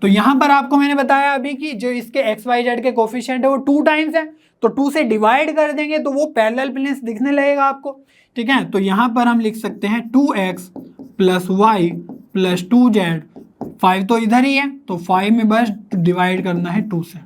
तो यहां पर आपको मैंने बताया अभी कि जो इसके एक्स वाई जेड के कोफिशिएंट है वो 2 टाइम्स है, तो 2 से डिवाइड कर देंगे तो वो पैरेलल प्लेन्स दिखने लगेगा आपको। ठीक है, तो यहां पर हम लिख सकते हैं 2x plus Y plus 2z, 5 तो इधर ही है तो 5 में बस डिवाइड करना है 2 से।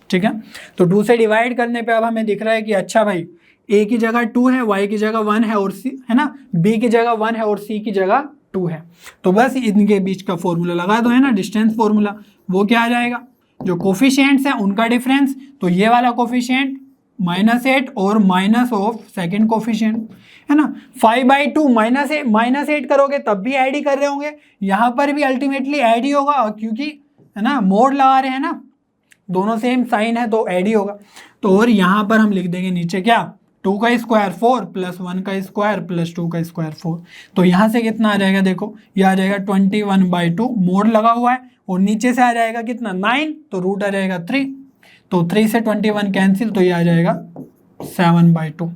ठीक है, तो 2 से डिवाइड करने पे अब हमें दिख रहा है कि अच्छा भाई a की जगह 2 है, y की जगह 1 है और c है ना, b की जगह 1 है और c की जगह 2 है। तो बस इनके बीच का फॉर्मूला लगा दो, है ना डिस्टेंस फॉर्मूला। वो क्या आ जाएगा, जो कोफिशिएंट्स हैं उनका डिफरेंस, तो ये वाला कोफिशिएंट -8 और माइनस ऑफ सेकेंड कोफिशिएंट, है ना। 5/2 -8 करोगे तब भी ऐड ही कर रहे होंगे, यहाँ पर भी अल्टीमेटली ऐड ही होगा क्योंकि है ना मोड लगा रहे हैं ना, दोनों सेम साइन है तो ऐड ही होगा। तो और यहाँ पर हम लिख देंगे नीचे क्या, 2 का स्क्वायर 4 प्लस 1 का स्क्वायर प्लस 2 का स्क्वायर 4। तो यहाँ से कितना आ जाएगा, देखो ये आ जाएगा 21/2, मोड लगा हुआ है, और नीचे से आ जाएगा कितना 9, तो रूट आ जाएगा 3, तो 3 से 21 कैंसिल, तो ये आ जाएगा 7/2।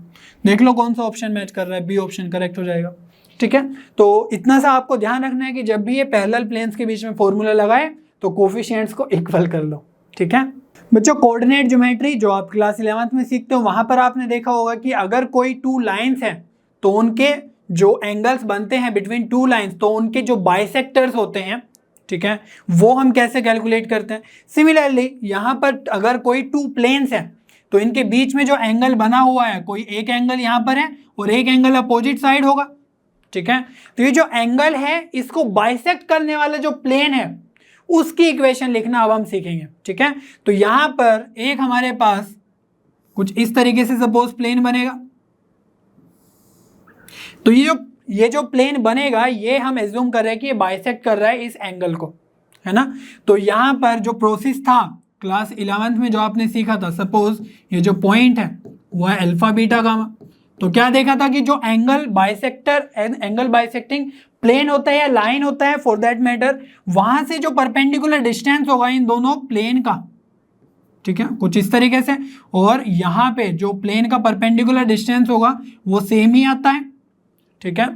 देख लो कौन सा ऑप्शन मैच कर रहा है, बी ऑप्शन करेक्ट हो जाएगा। ठीक है, तो इतना सा आपको ध्यान रखना है कि जब भी ये पैरेलल प्लेन्स के बीच में फॉर्मूला लगाए तो कोफिशिएंट्स को इक्वल कर लो। ठीक है बच्चों, कोऑर्डिनेट ज्योमेट्री जो आप क्लास 11th में सीखते हो वहां पर आपने देखा होगा कि अगर कोई 2 लाइंस हैं तो उनके जो एंगल्स बनते हैं बिटवीन 2 लाइंस, तो उनके जो बाइसेक्टर्स होते हैं, ठीक है, वो हम कैसे कैलकुलेट करते हैं। सिमिलरली यहाँ पर अगर कोई 2 प्लेन्स हैं तो इनके बीच में जो एंगल बना हुआ है, कोई एक एंगल यहाँ पर है और एक एंगल अपोजिट साइड होगा। ठीक है, तो ये जो एंगल है इसको बाइसेक्ट करने वाला जो प्लेन है उसकी इक्वेशन लिखना अब हम सीखेंगे। ठीक है, तो यहां पर एक हमारे पास कुछ इस तरीके से सपोज प्लेन बनेगा, तो ये जो प्लेन बनेगा ये हम एज्यूम कर रहे हैं कि ये बाइसेक्ट कर रहा है इस एंगल को, है ना। तो यहां पर जो प्रोसेस था क्लास 11th में जो आपने सीखा था, सपोज ये जो पॉइंट है वो है अल्फा बीटा गामा। तो क्या देखा था कि जो एंगल बाइसेक्टिंग प्लेन होता है या लाइन होता है फॉर दैट मैटर, वहां से जो परपेंडिकुलर डिस्टेंस होगा इन दोनों प्लेन का, ठीक है, कुछ इस तरीके से, और यहाँ पे जो प्लेन का परपेंडिकुलर डिस्टेंस होगा वो सेम ही आता है, ठीक है।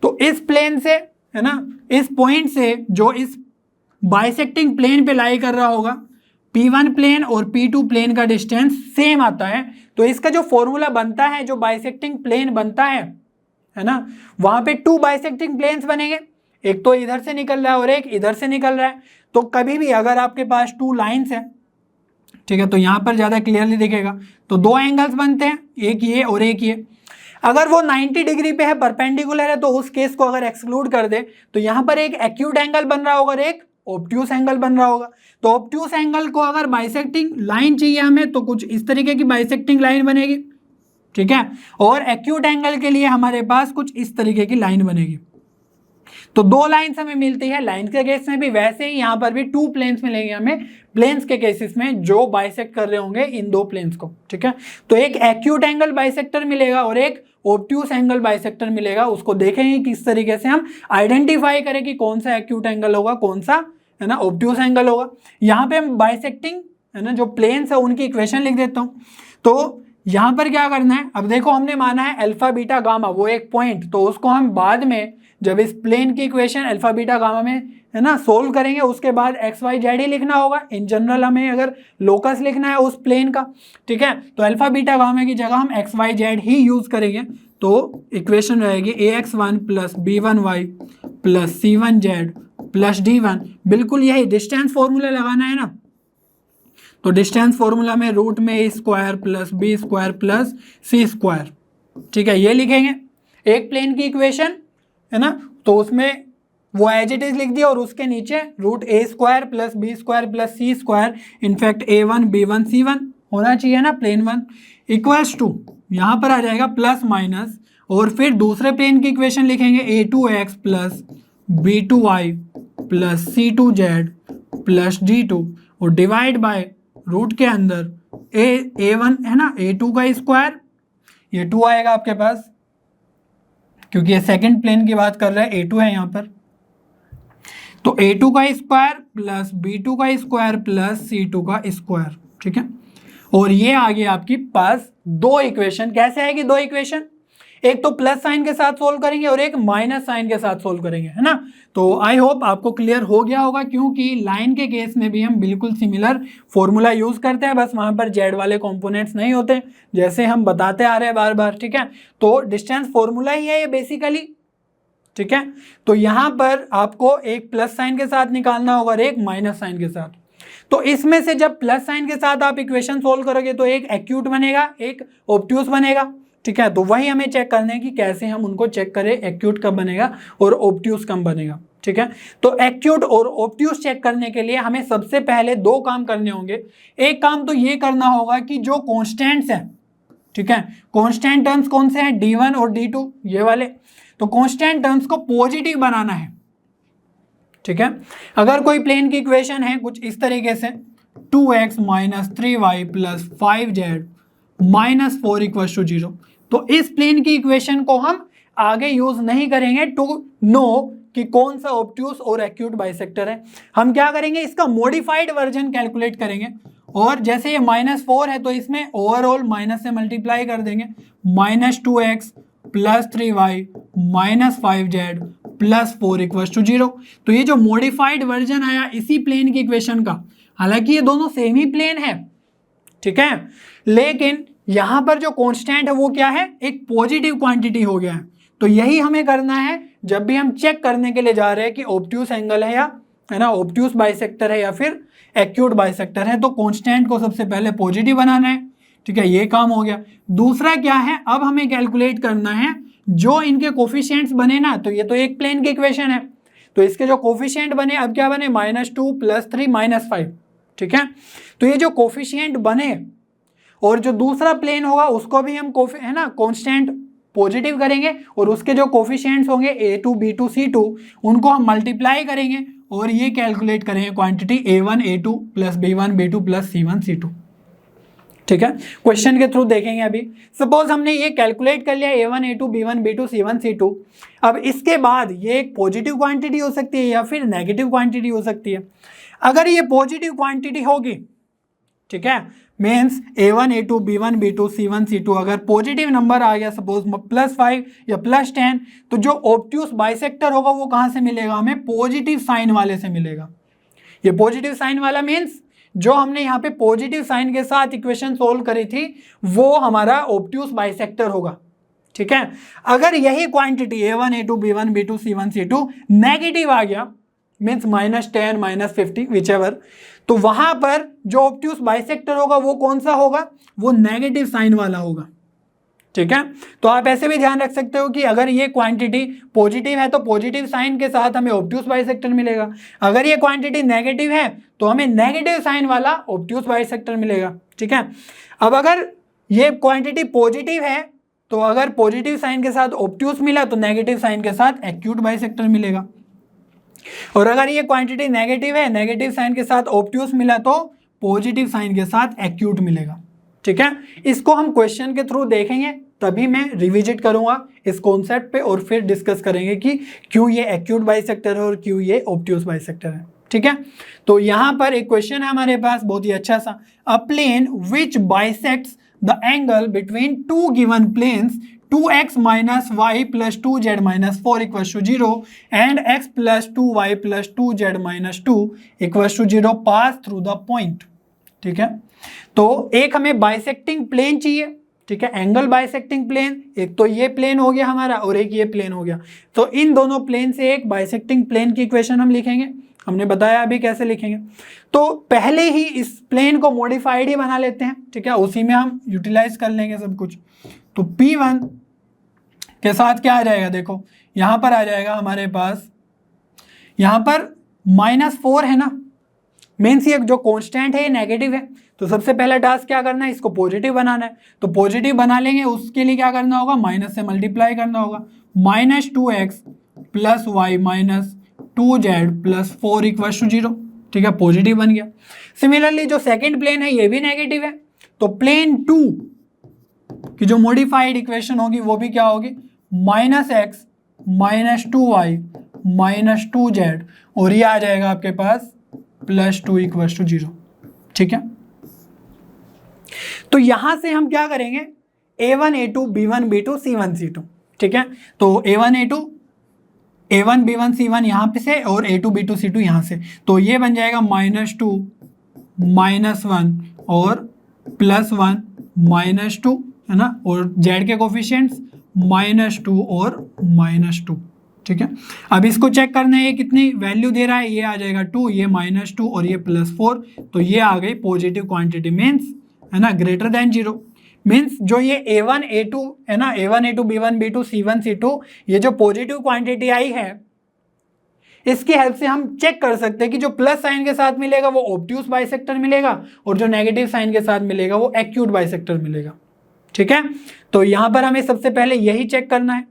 तो इस प्लेन से, है ना, इस पॉइंट से जो इस बाइसेक्टिंग प्लेन पे लाई कर रहा होगा, P1 प्लेन और P2 प्लेन का डिस्टेंस सेम आता है। तो इसका जो फॉर्मूला बनता है, जो बाइसेक्टिंग प्लेन बनता है ना, वहां पे 2 बाइसेक्टिंग प्लेन्स बनेंगे, एक तो इधर से निकल रहा है और एक इधर से निकल रहा है। तो कभी भी अगर आपके पास 2 लाइन्स है, ठीक है, तो यहां पर ज्यादा क्लियरली दिखेगा, तो 2 एंगल्स बनते हैं, एक ये और एक ये। अगर वो 90 डिग्री पे है, परपेंडिकुलर है, तो उस केस को अगर एक्सक्लूड कर दे तो यहां पर एक एक्यूट एंगल बन रहा होगा और एक ऑब्ट्यूस एंगल बन रहा होगा। तो ऑब्ट्यूस एंगल को अगर बाइसेक्टिंग लाइन चाहिए हमें, तो कुछ इस तरीके की बाइसेक्टिंग लाइन बनेगी, ठीक है, और एक्यूट एंगल के लिए हमारे पास कुछ इस तरीके की लाइन बनेगी। तो 2 लाइन्स हमें मिलती है लाइन के केस में भी, वैसे ही यहां पर भी 2 प्लेन्स मिलेंगे हमें प्लेन्स के केसेस में जो बाइसेक्ट कर रहे होंगे इन 2 प्लेन्स को, ठीक है। तो एक एक्यूट एंगल बाइसेक्टर मिलेगा और एक ऑब्ट्यूस एंगल बाइसेक्टर मिलेगा। उसको देखेंगे किस तरीके से हम आइडेंटिफाई करें कि कौन सा एक्यूट एंगल होगा, कौन सा, है ना, ऑब्ट्यूस एंगल होगा। यहाँ पे हम बाइसेक्टिंग, है ना, जो प्लेन्स है उनकी इक्वेशन लिख देता हूँ। तो यहाँ पर क्या करना है, अब देखो हमने माना है अल्फा बीटा गामा वो एक पॉइंट, तो उसको हम बाद में जब इस प्लेन की इक्वेशन अल्फा बीटा गामा में, है ना, सोल्व करेंगे, उसके बाद एक्स वाई जेड ही लिखना होगा। इन जनरल हमें अगर लोकस लिखना है उस प्लेन का, ठीक है, तो अल्फा बीटा गामा की जगह हम एक्स वाई जेड ही यूज करेंगे। तो इक्वेशन रहेगी ax1 plus b1y plus c1z plus d1, बिल्कुल यही डिस्टेंस फॉर्मूला लगाना है ना। तो डिस्टेंस फॉर्मूला में रूट में a square plus b square plus c square, ठीक है, ये लिखेंगे एक प्लेन की इक्वेशन, है ना। तो उसमें वो एज इट इज लिख दिया और उसके नीचे root a square plus b square plus c square, in fact a1 b1 c1 होना चाहिए ना, प्लेन 1 इक्वल्स टू, यहाँ पर आ जाएगा प्लस माइनस, और फिर दूसरे प्लेन की इक्वेशन लिखेंगे a2x plus b2y plus c2z plus d2 और डिवाइड बाय रूट के अंदर a1 है ना, a2 का स्क्वायर, ये 2 आएगा आपके पास क्योंकि ये सेकंड प्लेन की बात कर रहा है, a2 है यहाँ पर। तो a2 का स्क्वायर प्लस b2 का स्क्वायर प्लस c2 का स्क्वायर, ठीक है। और ये आ गई आपकी पास 2 इक्वेशन। कैसे आएगी 2 इक्वेशन, एक तो प्लस साइन के साथ सोल्व करेंगे और एक माइनस साइन के साथ सोल्व करेंगे, है ना। तो आई होप आपको क्लियर हो गया होगा, क्योंकि लाइन के केस में भी हम बिल्कुल सिमिलर फॉर्मूला यूज करते हैं, बस वहां पर जेड वाले कंपोनेंट्स नहीं होते जैसे हम बताते आ रहे हैं बार बार, ठीक है। तो डिस्टेंस फॉर्मूला ही है ये बेसिकली, ठीक है। तो यहां पर आपको एक प्लस साइन के साथ निकालना होगा और एक माइनस साइन के साथ। तो इसमें से जब प्लस साइन के साथ आप इक्वेशन सोल्व करोगे तो एक एक्यूट बनेगा, एक ऑब्ट्यूस बनेगा, ठीक है। तो वही हमें चेक करना है कि कैसे हम उनको चेक करें, एक्यूट कब बनेगा और ऑब्ट्यूस कब बनेगा, ठीक है। तो एक्यूट और ऑब्ट्यूस चेक करने के लिए हमें सबसे पहले 2 काम करने होंगे। एक काम तो ये करना होगा कि जो कॉन्स्टेंट्स हैं, ठीक है, कॉन्स्टेंट टर्म्स कौन से हैं, d1 और d2 ये वाले, तो कॉन्स्टेंट टर्म्स को पॉजिटिव बनाना है, ठीक है। अगर कोई प्लेन की इक्वेशन है कुछ इस तरीके से 2x minus 3y plus 5z minus 4 equal to 0, तो इस प्लेन की इक्वेशन को हम आगे यूज नहीं करेंगे टू नो कि कौन सा ऑब्ट्यूस और एक्यूट बाइसेक्टर है। हम क्या करेंगे, इसका मॉडिफाइड वर्जन कैलकुलेट करेंगे, और जैसे ये -4 है तो इसमें ओवरऑल माइनस से मल्टीप्लाई कर देंगे, -2x plus 3y minus 5z plus 4 equal to 0। तो ये जो मॉडिफाइड वर्जन आया इसी प्लेन की इक्वेशन का, हालांकि ये दोनों सेम ही प्लेन है, ठीक है, लेकिन यहां पर जो कांस्टेंट है वो क्या है, एक पॉजिटिव क्वांटिटी हो गया है। तो यही हमें करना है जब भी हम चेक करने के लिए जा रहे हैं कि ऑब्ट्यूस एंगल है या, है ना, ऑब्ट्यूस बाइसेक्टर है या फिर एक्यूट बाइसेक्टर है, तो कांस्टेंट को सबसे पहले पॉजिटिव बनाना है, ठीक है, ये काम हो गया। दूसरा क्या है, अब हमें कैलकुलेट करना है जो इनके कोफिशिएंट्स बने ना, तो ये तो एक प्लेन की इक्वेशन है, तो इसके जो कोफिशिएंट बने अब क्या बने, -2 + 3 -5, ठीक है। तो ये जो कोफिशिएंट बने और जो दूसरा प्लेन होगा उसको भी हम है ना कांस्टेंट पॉजिटिव करेंगे, और उसके जो कोफिशिएंट्स होंगे a2 b2 c2 उनको हम मल्टीप्लाई करेंगे और ये कैलकुलेट करेंगे quantity A1 A2 plus B1 B2 plus C1 C2। ठीक है, क्वेश्चन के थ्रू देखेंगे। अभी सपोज हमने ये कैलकुलेट कर लिया A1 A2 B1 B2 C1 C2। अब इसके बाद ये एक पॉजिटिव क्वांटिटी हो सकती है या फिर नेगेटिव क्वांटिटी हो सकती है। अगर ये पॉजिटिव क्वांटिटी होगी, ठीक है, means A1 A2 B1 B2 C1 C2 अगर पॉजिटिव नंबर आ गया सपोज +5 या +10, तो जो ऑब्ट्यूस बाइसेक्टर होगा वो कहाँ से मिलेगा? हमें पॉजिटिव साइन वाले से मिलेगा। ये पॉजिटिव साइन वाला मीन्स जो हमने यहाँ पे पॉजिटिव साइन के साथ इक्वेशन सोल्व करी थी वो हमारा ऑब्ट्यूस बाइसेक्टर होगा। ठीक है, अगर यही quantity A1 A2 B1 B2 C1 C2 negative आ गया मीन्स -10 -50 विचएवर, तो वहां पर जो ऑब्ट्यूस बाइसेक्टर होगा वो कौन सा होगा? वो नेगेटिव साइन वाला होगा। ठीक है, तो आप ऐसे भी ध्यान रख सकते हो कि अगर ये क्वांटिटी पॉजिटिव है तो पॉजिटिव साइन के साथ हमें ऑब्ट्यूस बाइसेक्टर मिलेगा, अगर ये क्वांटिटी नेगेटिव है तो हमें नेगेटिव साइन वाला ऑब्ट्यूस बाइसेक्टर मिलेगा। ठीक है, अब अगर ये क्वांटिटी पॉजिटिव है तो अगर पॉजिटिव साइन के साथ ऑब्ट्यूस मिला तो नेगेटिव साइन के साथ एक्यूट बाइसेक्टर मिलेगा, और अगर ये क्वांटिटी नेगेटिव है, नेगेटिव साइन के साथ ऑब्ट्यूस मिला तो पॉजिटिव साइन के साथ एक्यूट मिलेगा। ठीक है, इसको हम क्वेश्चन के थ्रू देखेंगे, तभी मैं रिविजिट करूंगा इस कॉन्सेप्ट पे और फिर डिस्कस करेंगे कि क्यों ये एक्यूट बाइसेक्टर है और क्यों ये ऑब्ट्यूस बाइसेक्टर है। ठीक है, तो यहाँ पर एक क्वेश्चन है हमारे पास बहुत ही अच्छा सा, a plane which bisects the angle between two given planes 2x minus y plus 2z minus 4 equals to 0 and x plus 2y plus 2z minus 2 equals to 0 pass through the point। ठीक है, तो एक हमें bisecting plane चाहिए। ठीक है, angle bisecting plane, एक तो ये प्लेन हो गया हमारा और एक ये प्लेन हो गया, तो इन दोनों प्लेन से एक बाइसेक्टिंग प्लेन की इक्वेशन हम लिखेंगे। हमने बताया अभी कैसे लिखेंगे, तो पहले ही इस प्लेन को मॉडिफाइड ही बना लेते हैं। ठीक है, उसी में हम यूटिलाइज कर लेंगे सब कुछ। तो P1 के साथ क्या आ जाएगा? देखो यहां पर आ जाएगा हमारे पास, यहां पर -4 है ना, मीन्स ये जो कांस्टेंट है ये नेगेटिव है, तो सबसे पहला टास्क क्या करना है? इसको पॉजिटिव बनाना है। तो पॉजिटिव बना लेंगे, उसके लिए क्या करना होगा? माइनस से मल्टीप्लाई करना होगा। -2x plus Y minus 2z plus 4 equals to 0। ठीक है, पॉजिटिव बन गया। सिमिलरली जो सेकेंड प्लेन है ये भी नेगेटिव है, तो प्लेन 2 की जो मॉडिफाइड इक्वेशन होगी वो भी क्या होगी? -x minus 2y minus 2z, और ये आ जाएगा आपके पास +2 इक्वल्स टू 0। ठीक है, तो यहां से हम क्या करेंगे? A1 A2 B1 B2 C1 C2। ठीक है, तो A1 A2 A1 B1 C1 यहाँ पे से और A2 B2 C2 यहाँ से, तो ये बन जाएगा -2 -1 और +1 -2 है ना, और z के कोफिशिएंट्स -2 और -2। ठीक है, अब इसको चेक करना है ये कितनी वैल्यू दे रहा है, ये आ जाएगा 2, ये -2 और ये +4, तो ये आ गई पॉजिटिव क्वांटिटी, मीन्स है ना ग्रेटर देन 0। मीन्स जो ये A1 A2 है ना, A1 A2 B1 B2 C1 C2, ये जो पॉजिटिव क्वांटिटी आई है इसकी हेल्प से हम चेक कर सकते हैं कि जो प्लस साइन के साथ मिलेगा वो ऑब्ट्यूस बाइसेक्टर मिलेगा और जो नेगेटिव साइन के साथ मिलेगा वो एक्यूट बाइसेक्टर मिलेगा। ठीक है, तो यहां पर हमें सबसे पहले यही चेक करना है।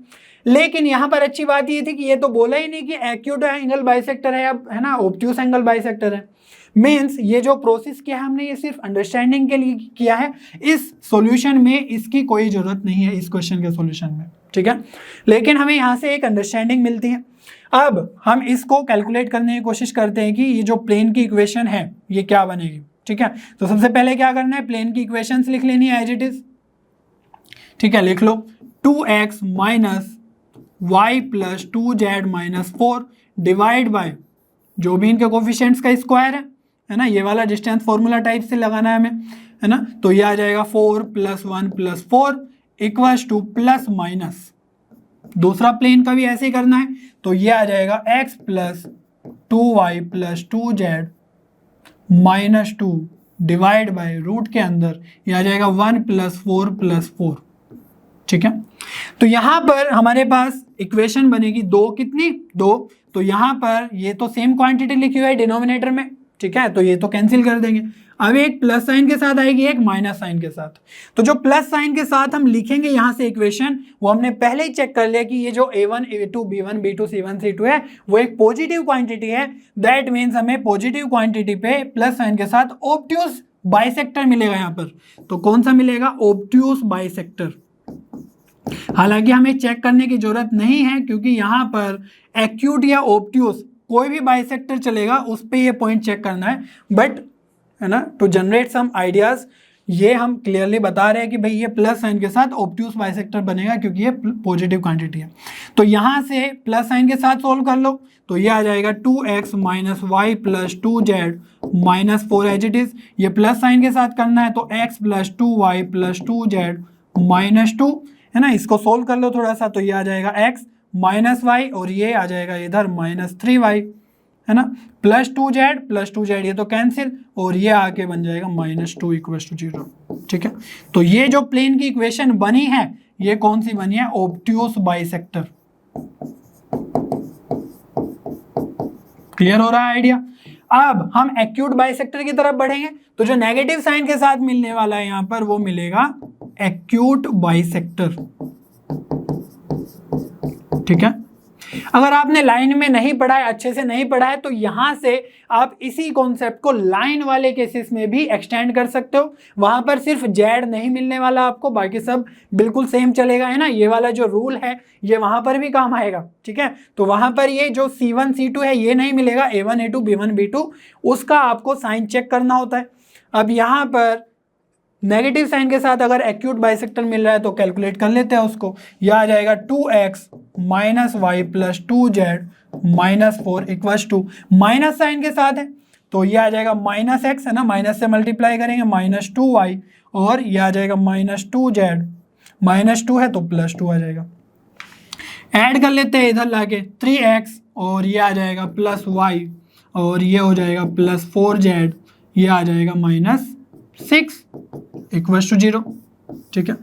लेकिन यहां पर अच्छी बात ये थी कि ये तो बोला ही नहीं कि एक्यूट एंगल बाइसेक्टर है अब, है ना, ऑब्ट्यूस एंगल बाइसेक्टर है। मीन्स ये जो प्रोसेस किया है हमने ये सिर्फ अंडरस्टैंडिंग के लिए किया है, इस सॉल्यूशन में इसकी कोई जरूरत नहीं है इस क्वेश्चन के सॉल्यूशन में। ठीक है, लेकिन हमें यहाँ से एक अंडरस्टैंडिंग मिलती है। अब हम इसको कैलकुलेट करने की कोशिश करते हैं कि ये जो प्लेन की इक्वेशन है ये क्या बनेगी। ठीक है, तो सबसे पहले क्या करना है? प्लेन की इक्वेशंस लिख लेनी है एज इट इज। ठीक है, लिख लो 2x minus Y plus 2z minus 4 divide by जो भी इनके कोफिशिएंट्स का स्क्वायर है ना, ये वाला डिस्टेंस फॉर्मूला टाइप से लगाना है हमें, है ना, तो ये आ जाएगा 4 + 1 + 4 इक्वल्स टू प्लस माइनस, दूसरा प्लेन का भी ऐसे ही करना है, तो ये आ जाएगा x plus 2y plus 2z minus 2 divide by root के अंदर ये आ जाएगा 1 + 4 + 4। ठीक है, तो यहां पर हमारे पास इक्वेशन बनेगी 2, कितनी 2, तो यहां पर ये तो सेम क्वांटिटी लिखी हुई है डिनोमिनेटर में। ठीक ठीक है, तो ये तो कैंसिल कर देंगे। अब एक प्लस साइन के साथ आएगी, एक माइनस साइन के साथ। तो जो प्लस साइन के साथ हम लिखेंगे यहाँ से इक्वेशन, वो हमने पहले ही चेक कर लिया कि ये जो a1 a2 b1 b2 c1 c2 है वो एक पॉजिटिव क्वांटिटी है। दैट मीन्स हमें पॉजिटिव क्वांटिटी पे प्लस साइन के साथ ऑब्ट्यूज बाइसेक्टर मिलेगा यहाँ पर। तो कौन सा मिलेगा? Obtuse bisector. हालांकि हमें चेक करने की जरूरत नहीं है क्योंकि यहाँ पर एक्यूट या ऑब्ट्यूज कोई भी बाइसेक्टर चलेगा, उस पे ये पॉइंट चेक करना है। बट है ना, टू जनरेट सम आइडियाज ये हम क्लियरली बता रहे हैं कि भाई ये प्लस साइन के साथ ऑब्ट्यूज बाइसेक्टर बनेगा क्योंकि ये पॉजिटिव क्वांटिटी है। तो यहाँ से प्लस साइन के साथ सोल्व कर लो तो ये आ जाएगा 2x minus Y plus 2z minus 4 as it is. ये प्लस साइन के साथ करना है तो x plus 2y plus 2z minus 2 है ना, इसको सोल्व कर लो थोड़ा सा तो ये आ जाएगा x माइनस वाई और ये आ जाएगा इधर माइनस 3y है ना, प्लस 2z ये तो कैंसिल और ये आके बन जाएगा माइनस 2 इक्वल्स टू 0। ठीक है, तो ये जो प्लेन की इक्वेशन बनी है ये कौन सी बनी है? Obtuse bisector. क्लियर हो रहा है आइडिया? अब हम एक्यूट बाइसेक्टर की तरफ बढ़ेंगे तो जो नेगेटिव साइन के साथ मिलने वाला है यहां पर वो मिलेगा एक्यूट बाइसेक्टर। ठीक है, अगर आपने लाइन में नहीं पढ़ा है, अच्छे से नहीं पढ़ा है, तो यहां से आप इसी कॉन्सेप्ट को लाइन वाले केसेस में भी एक्सटेंड कर सकते हो। वहां पर सिर्फ जेड नहीं मिलने वाला आपको, बाकी सब बिल्कुल सेम चलेगा है ना। ये वाला जो रूल है ये वहां पर भी काम आएगा। ठीक है, तो वहां पर ये जो C1 C2 है ये नहीं मिलेगा, A1 A2 B1 B2 उसका आपको साइन चेक करना होता है। अब यहाँ पर नेगेटिव साइन के साथ अगर एक्यूट बाइसेक्टर मिल रहा है तो कैलकुलेट कर लेते हैं उसको। यह आ जाएगा 2x minus Y plus 2z minus 4 equals to, minus sign के साथ है तो यह आ जाएगा माइनस x है ना, माइनस से मल्टीप्लाई करेंगे माइनस 2y और यह आ जाएगा माइनस 2z, माइनस 2 है तो प्लस 2 आ जाएगा। ऐड कर लेते हैं इधर लाके 3x और ये आ जाएगा प्लस y और ये हो जाएगा प्लस 4z, ये आ जाएगा माइनस 6 इक्वल्स टू 0। ठीक है,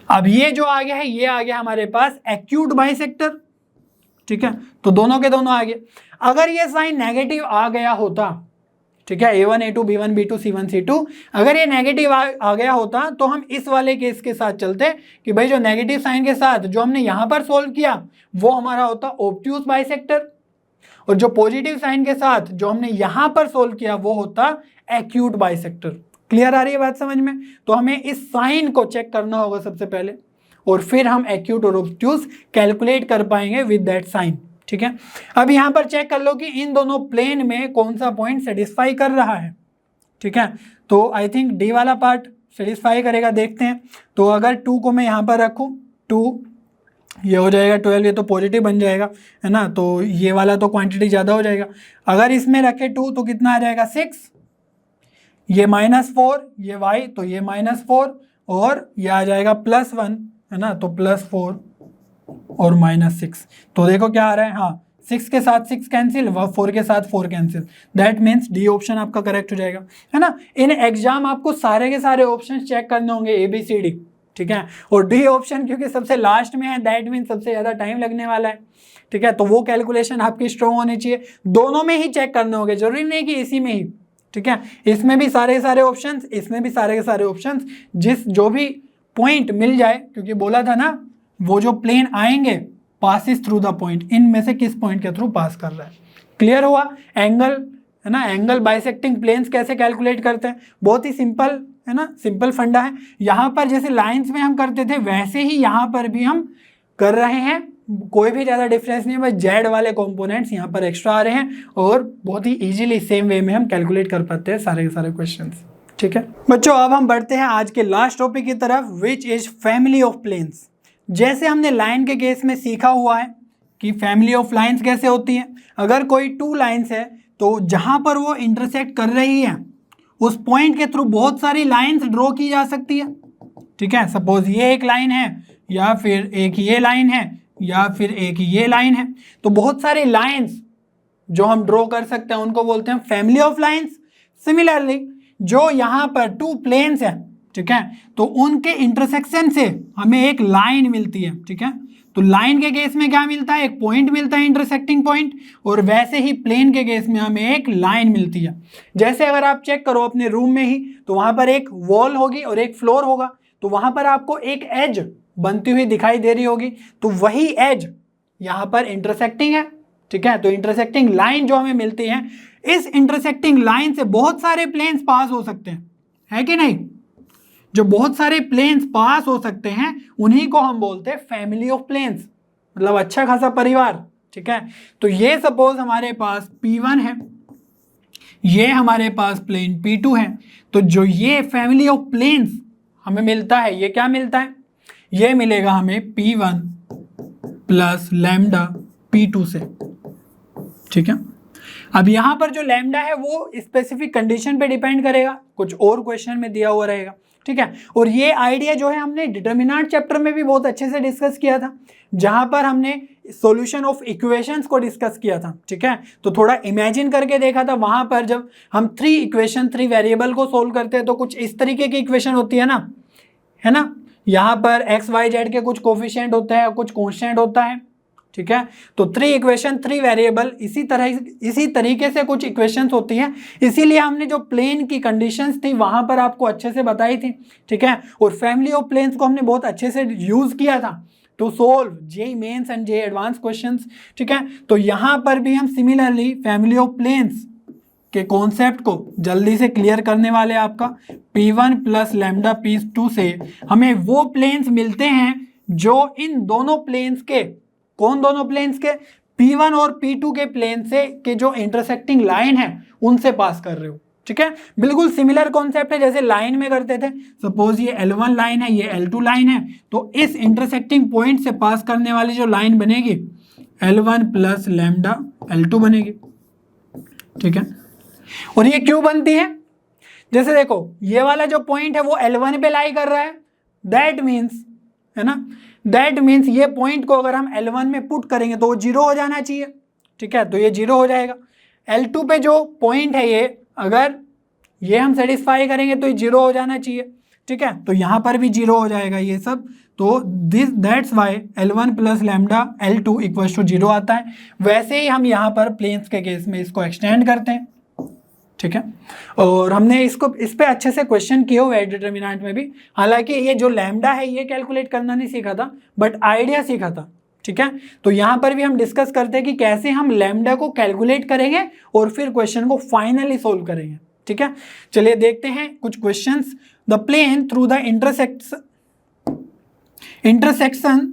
अब ये जो आ गया है ये आ गया हमारे पास एक्यूट बाइसेक्टर। ठीक है, तो दोनों के दोनों आ गए। अगर ये साइन नेगेटिव आ गया होता, ठीक है, A1 A2 B1 B2 C1 C2 अगर ये नेगेटिव आ गया होता तो हम इस वाले केस के साथ चलते कि भाई जो नेगेटिव साइन के साथ जो हमने यहां पर सोल्व किया वो हमारा होता ऑब्ट्यूज बाइसेक्टर और जो पॉजिटिव साइन के साथ जो हमने यहां पर सोल्व किया वो होता एक्यूट बाइसेक्टर। क्लियर आ रही है बात समझ में? तो हमें इस साइन को चेक करना होगा सबसे पहले और फिर हम एक्यूट और ऑब्ट्यूज कैलकुलेट कर पाएंगे विद दैट साइन। ठीक है, अब यहां पर चेक कर लो कि इन दोनों प्लेन में कौन सा पॉइंट सेटिस्फाई कर रहा है। ठीक है, तो आई थिंक डी वाला पार्ट सेटिस्फाई करेगा, देखते हैं। तो अगर 2 को मैं यहां पर रखूं 2 ये हो जाएगा 12, ये तो पॉजिटिव बन जाएगा है ना, तो ये वाला तो क्वांटिटी ज़्यादा हो जाएगा। अगर इसमें रखे 2 तो कितना आ जाएगा 6, ये -4, ये y तो ये -4 और ये आ जाएगा +1 है ना, तो +4 और -6। तो देखो क्या आ रहा है, हाँ 6 के साथ 6 कैंसिल, 4 के साथ 4 cancel. That means D option आपका करेक्ट हो जाएगा है ना। इन एग्जाम आपको सारे के सारे ऑप्शन चेक करने होंगे ABCD। ठीक है, और डी ऑप्शन क्योंकि सबसे लास्ट में है दैट मीन्स सबसे ज़्यादा टाइम लगने वाला है। ठीक है, तो वो कैलकुलेशन आपकी स्ट्रॉन्ग होनी चाहिए, दोनों में ही चेक करने होंगे, जरूरी नहीं कि इसी में ही। ठीक है, इसमें भी सारे के सारे ऑप्शंस, इसमें भी सारे के सारे ऑप्शंस, जो भी पॉइंट मिल जाए, क्योंकि बोला था ना वो जो प्लेन आएंगे पासिस थ्रू द पॉइंट, इनमें से किस पॉइंट के थ्रू पास कर रहा है। क्लियर हुआ? एंगल है ना, एंगल बाइसेक्टिंग प्लेन्स कैसे कैलकुलेट करते हैं, बहुत ही सिंपल है ना, सिंपल फंडा है। यहाँ पर जैसे लाइंस में हम करते थे वैसे ही यहाँ पर भी हम कर रहे हैं, कोई भी ज़्यादा डिफरेंस नहीं है, बस जेड वाले कंपोनेंट्स यहाँ पर एक्स्ट्रा आ रहे हैं और बहुत ही इजीली सेम वे में हम कैलकुलेट कर पाते हैं सारे के सारे क्वेश्चंस। ठीक है बच्चों, अब हम बढ़ते हैं आज के लास्ट टॉपिक की तरफ, which is family of planes. जैसे हमने लाइन के केस में सीखा हुआ है कि फैमिली ऑफ लाइन्स कैसे होती है। अगर कोई 2 लाइन्स है तो जहाँ पर वो इंटरसेक्ट कर रही है उस पॉइंट के थ्रू बहुत सारी लाइन्स ड्रॉ की जा सकती है। ठीक है, सपोज ये एक लाइन है या फिर एक ये लाइन है या फिर एक ये लाइन है, तो बहुत सारी लाइंस जो हम ड्रॉ कर सकते हैं उनको बोलते हैं फैमिली ऑफ लाइंस। सिमिलरली जो यहाँ पर 2 प्लेन्स हैं, ठीक है, तो उनके इंटरसेक्शन से हमें एक लाइन मिलती है। ठीक है, तो लाइन के केस में क्या मिलता है, एक पॉइंट मिलता है इंटरसेक्टिंग पॉइंट, और वैसे ही प्लेन के केस में हमें एक लाइन मिलती है। जैसे अगर आप चेक करो अपने रूम में ही, तो वहां पर एक वॉल होगी और एक फ्लोर होगा, तो वहां पर आपको एक एज बनती हुई दिखाई दे रही होगी, तो वही एज यहां पर इंटरसेक्टिंग है। ठीक है, तो इंटरसेक्टिंग लाइन जो हमें मिलती है, इस इंटरसेक्टिंग लाइन से बहुत सारे प्लेन्स पास हो सकते हैं, है कि नहीं? जो बहुत सारे प्लेन्स पास हो सकते हैं उन्हीं को हम बोलते हैं फैमिली ऑफ प्लेन्स, मतलब अच्छा खासा परिवार। ठीक है, तो ये सपोज हमारे पास P1 है, ये हमारे पास प्लेन P2 है, तो जो ये फैमिली ऑफ प्लेन्स हमें मिलता है, ये क्या मिलता है, ये मिलेगा हमें P1 प्लस लैम्डा P2 से। ठीक है, अब यहां पर जो लैम्डा है वो स्पेसिफिक कंडीशन पे डिपेंड करेगा, कुछ और क्वेश्चन में दिया हुआ रहेगा। ठीक है, और ये आइडिया जो है हमने डिटरमिनेंट चैप्टर में भी बहुत अच्छे से डिस्कस किया था, जहां पर हमने सॉल्यूशन ऑफ इक्वेशंस को डिस्कस किया था। ठीक है, तो थोड़ा इमेजिन करके देखा था, वहां पर जब हम 3 वेरिएबल को सोल्व करते हैं तो कुछ इस तरीके की इक्वेशन होती है ना, यहाँ पर एक्स वाई जेड के कुछ कोफिशिएंट होते हैं, कुछ कॉन्स्टेंट होता है। ठीक है, तो 3 वेरिएबल इसी तरीके से कुछ इक्वेशंस होती हैं, इसीलिए हमने जो प्लेन की कंडीशंस थी वहां पर आपको अच्छे से बताई थी। ठीक है, और फैमिली ऑफ प्लेन्स को हमने बहुत अच्छे से यूज किया था to solve JEE mains and JEE advance questions. ठीक है, तो यहां पर भी हम सिमिलरली फैमिली ऑफ प्लेन्स के कॉन्सेप्ट को जल्दी से क्लियर करने वाले। आपका P1 प्लस लैम्डा P2 से हमें वो प्लेन्स मिलते हैं जो इन दोनों प्लेन्स के, कौन दोनों प्लेन्स के, P1 और P2 के प्लेन से के जो इंटरसेक्टिंग लाइन है उनसे पास कर रहे हो। ठीक है, बिल्कुल सिमिलर कॉन्सेप्ट है जैसे लाइन में करते थे। सपोज ये L1 लाइन है, ये L2 लाइन है, तो इस इंटरसेक्टिंग पॉइंट से पास करने वाली जो लाइन बनेगी L1 प्लस लैम्डा L2 बनेगी। ठीक है, और ये क्यों बनती है, जैसे देखो ये वाला जो पॉइंट है वो L1 पे लाई कर रहा है, दैट मीन्स, है ना, दैट मीन्स ये पॉइंट को अगर हम L1 में पुट करेंगे तो वो 0 हो जाना चाहिए। ठीक है, तो ये 0 हो जाएगा। L2 पे जो पॉइंट है ये, अगर ये हम सेटिस्फाई करेंगे तो ये 0 हो जाना चाहिए। ठीक है, तो यहाँ पर भी 0 हो जाएगा ये सब, तो that's why L1 plus lambda L2 equals to 0 आता है। वैसे ही हम यहाँ पर प्लेन्स के केस में इसको एक्सटेंड करते हैं। ठीक है, और हमने इस पे अच्छे से क्वेश्चन किए हुए हैं डिटरमिनेंट में भी, हालांकि ये जो लैम्डा है ये कैलकुलेट करना नहीं सीखा था, बट आइडिया सीखा था। ठीक है, तो यहाँ पर भी हम डिस्कस करते हैं कि कैसे हम लैम्डा को कैलकुलेट करेंगे और फिर क्वेश्चन को फाइनली सोल्व करेंगे। ठीक है, चलिए देखते हैं कुछ questions. The plane through the intersection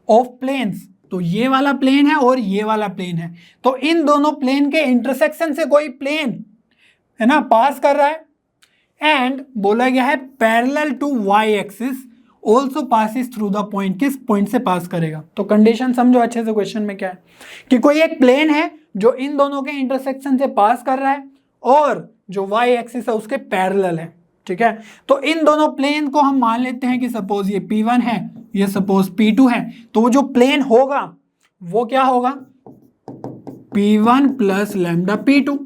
of planes, तो ये वाला प्लेन है और ये वाला प्लेन है, तो इन दोनों प्लेन के इंटरसेक्शन से कोई प्लेन, है ना, पास कर रहा है, एंड बोला गया है parallel to Y axis also passes through the point, किस पॉइंट से पास करेगा। तो कंडीशन समझो अच्छे से, क्वेश्चन में क्या है कि कोई एक प्लेन है जो इन दोनों के इंटरसेक्शन से पास कर रहा है और जो वाई एक्सिस है उसके पैरेलल है। ठीक है, तो इन दोनों प्लेन को हम मान लेते हैं कि सपोज ये P1 है, ये सपोज P2 है, तो वो जो प्लेन होगा वो क्या होगा, P1 प्लस लैम्डा P2,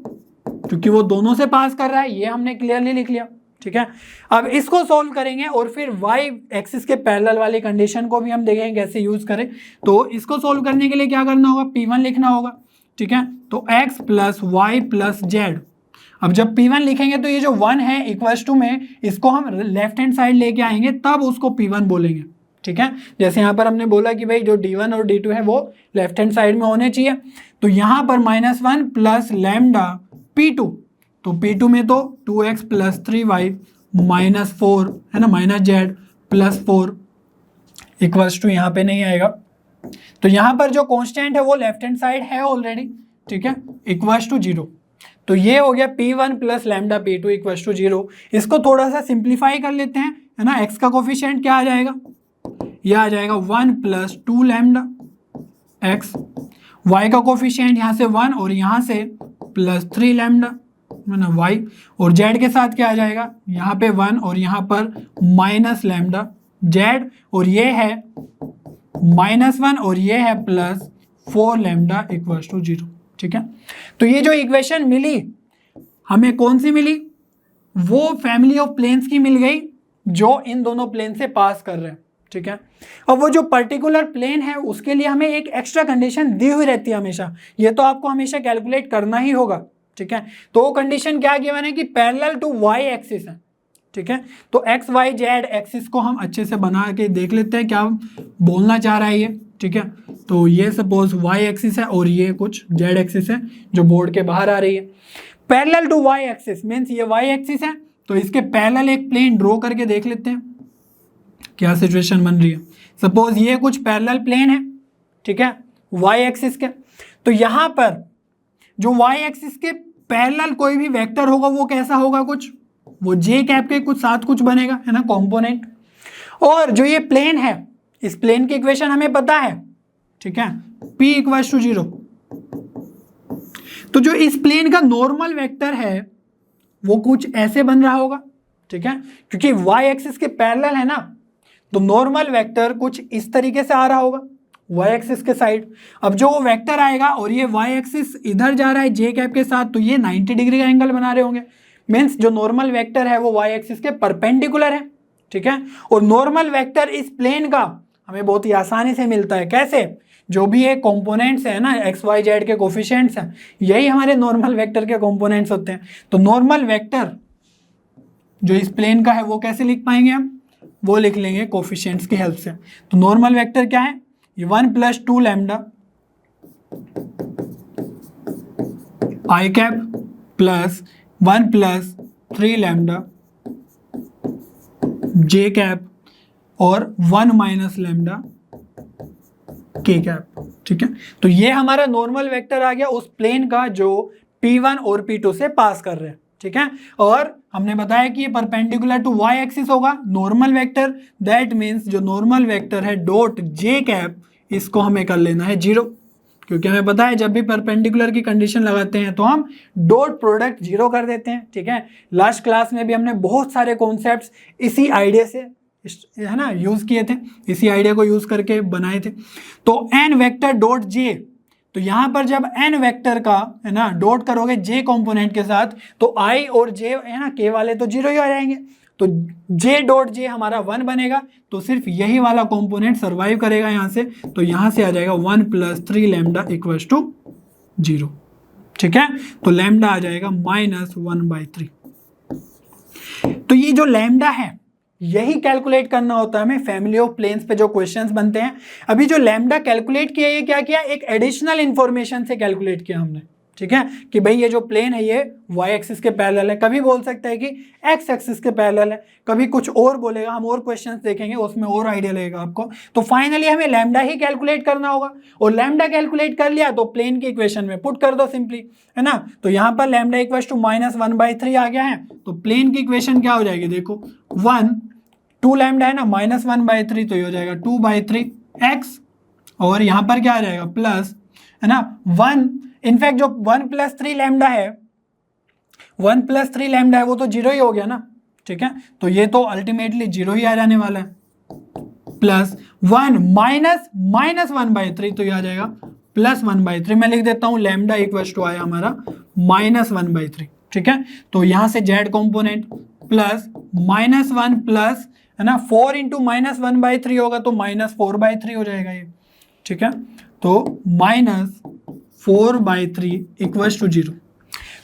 क्योंकि वो दोनों से पास कर रहा है, ये हमने क्लियरली लिख लिया। ठीक है, अब इसको सोल्व करेंगे और फिर वाई एक्सिस के पैरेलल वाली कंडीशन को भी हम देखेंगे कैसे यूज करें। तो इसको सोल्व करने के लिए क्या करना होगा, P1 लिखना होगा। ठीक है, तो x plus Y plus Z, अब जब P1 लिखेंगे तो ये जो 1 है इक्वल्स टू में, इसको हम लेफ्ट हैंड साइड लेके आएंगे तब उसको P1 बोलेंगे। ठीक है, जैसे यहाँ पर हमने बोला कि भाई जो D1 और D2 है वो लेफ्ट हैंड साइड में होने चाहिए, तो यहाँ पर -1 प्लस लैम्डा P2, तो P2 में तो 2x प्लस 3y माइनस 4 है ना, minus Z plus 4 equals to, यहाँ पे नहीं आएगा, तो यहाँ पर जो कांस्टेंट है वो लेफ्ट हैंड साइड है ऑलरेडी। ठीक है, इक्वल्स टू 0, तो ये हो गया P1 plus lambda P2 equals to 0। इसको थोड़ा सा सिंप्लीफाई कर लेते हैं, है ना, x का कोफिशिएंट क्या आ जाएगा, ये आ जाएगा 1 प्लस 2 लैम्डा x, y का कोफिशिएंट यहाँ से 1 और यहाँ से प्लस 3 लैम्डा ना y, और z के साथ क्या आ जाएगा, यहाँ पे 1 और यहाँ पर माइनस लैम्डा z, और ये है -1 और ये है प्लस 4 लैम्डा इक्वल्स टू 0। ठीक है, तो ये जो इक्वेशन मिली हमें कौन सी मिली, वो फैमिली ऑफ प्लेन्स की मिल गई जो इन दोनों प्लेन से पास कर रहे हैं। ठीक है। और वो जो पर्टिकुलर प्लेन है उसके लिए हमें एक एक्स्ट्रा कंडीशन दी हुई रहती है हमेशा, ये तो आपको हमेशा कैलकुलेट करना ही होगा, ठीक है। तो वो कंडीशन क्या गिवन है कि पैरेलल टू वाई एक्सिस है, ठीक है। तो एक्स वाई जेड एक्सिस को हम अच्छे से बना के देख लेते हैं क्या बोलना चाह रहा है ये, ठीक है। तो ये सपोज वाई एक्सिस है और ये कुछ जेड एक्सिस है जो बोर्ड के बाहर आ रही है। Parallel to Y axis means ये वाई एक्सिस है, तो इसके पैरेलल एक प्लेन ड्रॉ करके देख लेते हैं क्या सिचुएशन बन रही है। सपोज ये कुछ पैरेलल प्लेन है, ठीक है, वाई एक्सिस के। तो यहां पर जो वाई एक्सिस के पैरेलल कोई भी वेक्टर होगा वो कैसा होगा, कुछ वो जे कैप के कुछ साथ कुछ बनेगा, है ना, कंपोनेंट। और जो ये प्लेन है, इस प्लेन की इक्वेशन हमें पता है, ठीक है, P = 0। तो जो इस प्लेन का नॉर्मल वेक्टर है वो कुछ ऐसे बन रहा होगा, ठीक है, क्योंकि वाई एक्सिस के पैरेलल है ना, तो नॉर्मल वेक्टर कुछ इस तरीके से आ रहा होगा वाई एक्सिस के साइड। अब जो वो वेक्टर आएगा और ये वाई एक्सिस इधर जा रहा है जे कैप के साथ, तो ये 90 डिग्री का एंगल बना रहे होंगे। मीन्स जो नॉर्मल वेक्टर है वो वाई एक्सिस के परपेंडिकुलर है, ठीक है। और नॉर्मल वेक्टर इस प्लेन का हमें बहुत ही आसानी से मिलता है, कैसे, जो भी ये कंपोनेंट्स है ना एक्स वाई जेड के कोफिशिएंट्स हैं, यही हमारे नॉर्मल वेक्टर के कंपोनेंट्स होते हैं। तो नॉर्मल वेक्टर जो इस प्लेन का है वो कैसे लिख पाएंगे हम, वो लिख लेंगे कोफिशिएंट्स की हेल्प से। तो नॉर्मल वेक्टर क्या है, ये 1 + 2 लैम्डा आई कैप प्लस 1 + 3 लैम्डा जे कैप और 1 - लैम्डा के कैप, ठीक है। तो ये हमारा नॉर्मल वेक्टर आ गया उस प्लेन का जो P1 और P2 से पास कर रहे हैं, ठीक है। और हमने बताया कि ये परपेंडिकुलर टू वाई एक्सिस होगा नॉर्मल वेक्टर, दैट मीन्स जो नॉर्मल वेक्टर है डॉट जे कैप, इसको हमें कर लेना है 0, क्योंकि हमें पता है जब भी परपेंडिकुलर की कंडीशन लगाते हैं तो हम डॉट प्रोडक्ट 0 कर देते हैं, ठीक है। लास्ट क्लास में भी हमने बहुत सारे कॉन्सेप्ट्स इसी आइडिया से, है ना, यूज किए थे, इसी आइडिया को यूज करके बनाए थे। तो एन वेक्टर डॉट जे, तो यहां पर जब एन वेक्टर का, है ना, डॉट करोगे जे कंपोनेंट के साथ, तो आई और जे, है ना, के वाले तो 0 ही आ जाएंगे, तो जे डॉट जे हमारा 1 बनेगा, तो सिर्फ यही वाला कंपोनेंट सर्वाइव करेगा यहां से। तो यहां से आ जाएगा 1 + 3 लैम्डा = 0, ठीक है। तो लैम्डा आ जाएगा -1/3। तो ये जो लैम्डा है यही कैलकुलेट करना होता है हमें फैमिली ऑफ प्लेन्स पे जो क्वेश्चंस बनते हैं। अभी जो लैम्डा कैलकुलेट किया, ये क्या किया, एक एडिशनल इंफॉर्मेशन से कैलकुलेट किया हमने, ठीक है, कि भाई ये जो प्लेन है ये वाई एक्सिस के पैरेलल है। कभी बोल सकता है कि एक्स एक्सिस के पैरेलल है, कभी कुछ और बोलेगा, हम और क्वेश्चंस देखेंगे उसमें और आइडिया लगेगा आपको। तो फाइनली हमें लैम्डा ही कैलकुलेट करना होगा, और लैम्डा कैलकुलेट कर लिया तो प्लेन की इक्वेशन में पुट कर दो सिंपली, है ना। तो यहाँ पर लैम्डा = -1/3 आ गया है, तो प्लेन की इक्वेशन क्या हो जाएगी, देखो 2 लैम्डा है ना, -1/3, तो ये हो जाएगा 2/3x, और यहाँ पर क्या आ जाएगा प्लस, है ना, 1। इनफैक्ट जो 1 + 3 लैम्डा है, 1 + 3 लैम्डा है वो तो 0 ही हो गया ना, ठीक है। तो ये तो अल्टीमेटली 0 ही आ जाने वाला है, प्लस 1 -1/3, तो ये आ जाएगा +1/3। मैं लिख देता हूँ लैम्डा = आया हमारा -1/3, ठीक है। तो यहाँ से जेड कंपोनेंट प्लस -1 प्लस, है ना, 4 × -1/3 होगा तो -4/3 हो जाएगा ये, ठीक है। तो -4/3 = 0।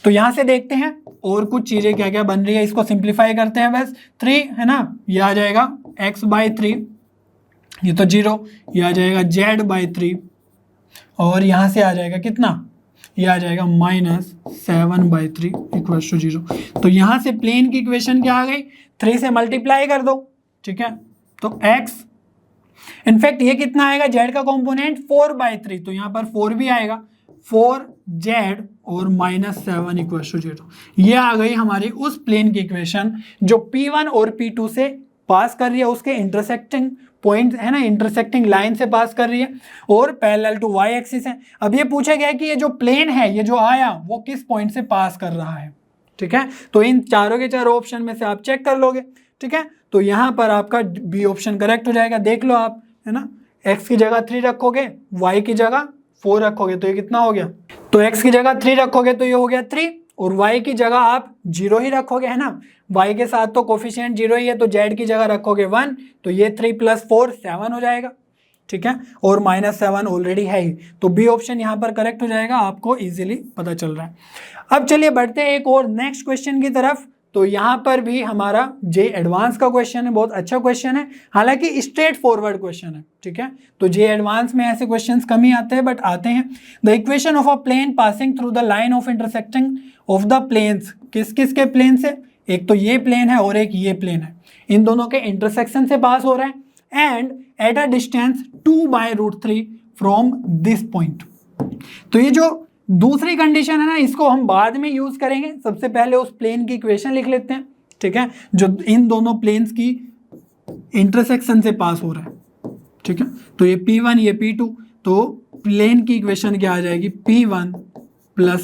तो यहां से देखते हैं और कुछ चीजें क्या क्या बन रही है, इसको सिंप्लीफाई करते हैं बस। 3, है ना, ये आ जाएगा x/3, ये तो 0, ये आ जाएगा z/3, और यहां से आ जाएगा कितना, ये आ जाएगा -7/3 = 0। तो यहां से प्लेन की इक्वेशन क्या आ गई, 3 से मल्टीप्लाई कर दो, ठीक है। तो x, इनफैक्ट ये कितना आएगा, z का कंपोनेंट 4/3, तो यहाँ पर 4 भी आएगा, 4z और -7 = 0। ये आ गई हमारी उस प्लेन की इक्वेशन जो P1 और P2 से पास कर रही है, उसके इंटरसेक्टिंग पॉइंट, है ना, इंटरसेक्टिंग लाइन से पास कर रही है, और पैरेलल टू वाई एक्सिस है। अब ये पूछा गया कि ये जो प्लेन है, ये जो आया वो किस पॉइंट से पास कर रहा है, ठीक है। तो इन चारों के चारों ऑप्शन में से आप चेक कर लोगे, ठीक है। तो यहाँ पर आपका बी ऑप्शन करेक्ट हो जाएगा, देख लो आप, है ना। x की जगह 3 रखोगे, y की जगह 4 रखोगे तो ये कितना हो गया, तो x की जगह 3 रखोगे तो ये हो गया 3, और y की जगह आप 0 ही रखोगे, है ना, y के साथ तो कोफिशिएंट 0 ही है, तो z की जगह रखोगे 1, तो ये 3 + 4 7 हो जाएगा, ठीक है, और -7 ऑलरेडी है ही, तो बी ऑप्शन यहाँ पर करेक्ट हो जाएगा, आपको इजीली पता चल रहा है। अब चलिए बढ़ते हैं एक और नेक्स्ट क्वेश्चन की तरफ। तो यहाँ पर भी हमारा जे एडवांस का क्वेश्चन है, बहुत अच्छा क्वेश्चन है, हालांकि स्ट्रेट फॉरवर्ड क्वेश्चन है, ठीक है, तो जे एडवांस में ऐसे क्वेश्चंस कम ही आते हैं, बट आते हैं। The equation of a plane passing through the line of intersecting of the planes, किस किस के प्लेन से, एक तो ये प्लेन है और एक ये प्लेन है, इन दोनों के इंटरसेक्शन से पास हो रहा है, and at a distance 2/√3 from this point. तो ये जो दूसरी कंडीशन है ना, इसको हम बाद में यूज करेंगे, सबसे पहले उस प्लेन की इक्वेशन लिख लेते हैं, ठीक है, जो इन दोनों प्लेन्स की इंटरसेक्शन से पास हो रहा है, ठीक है, तो ये P1 ये P2, तो प्लेन की इक्वेशन क्या आ जाएगी, P1 + λ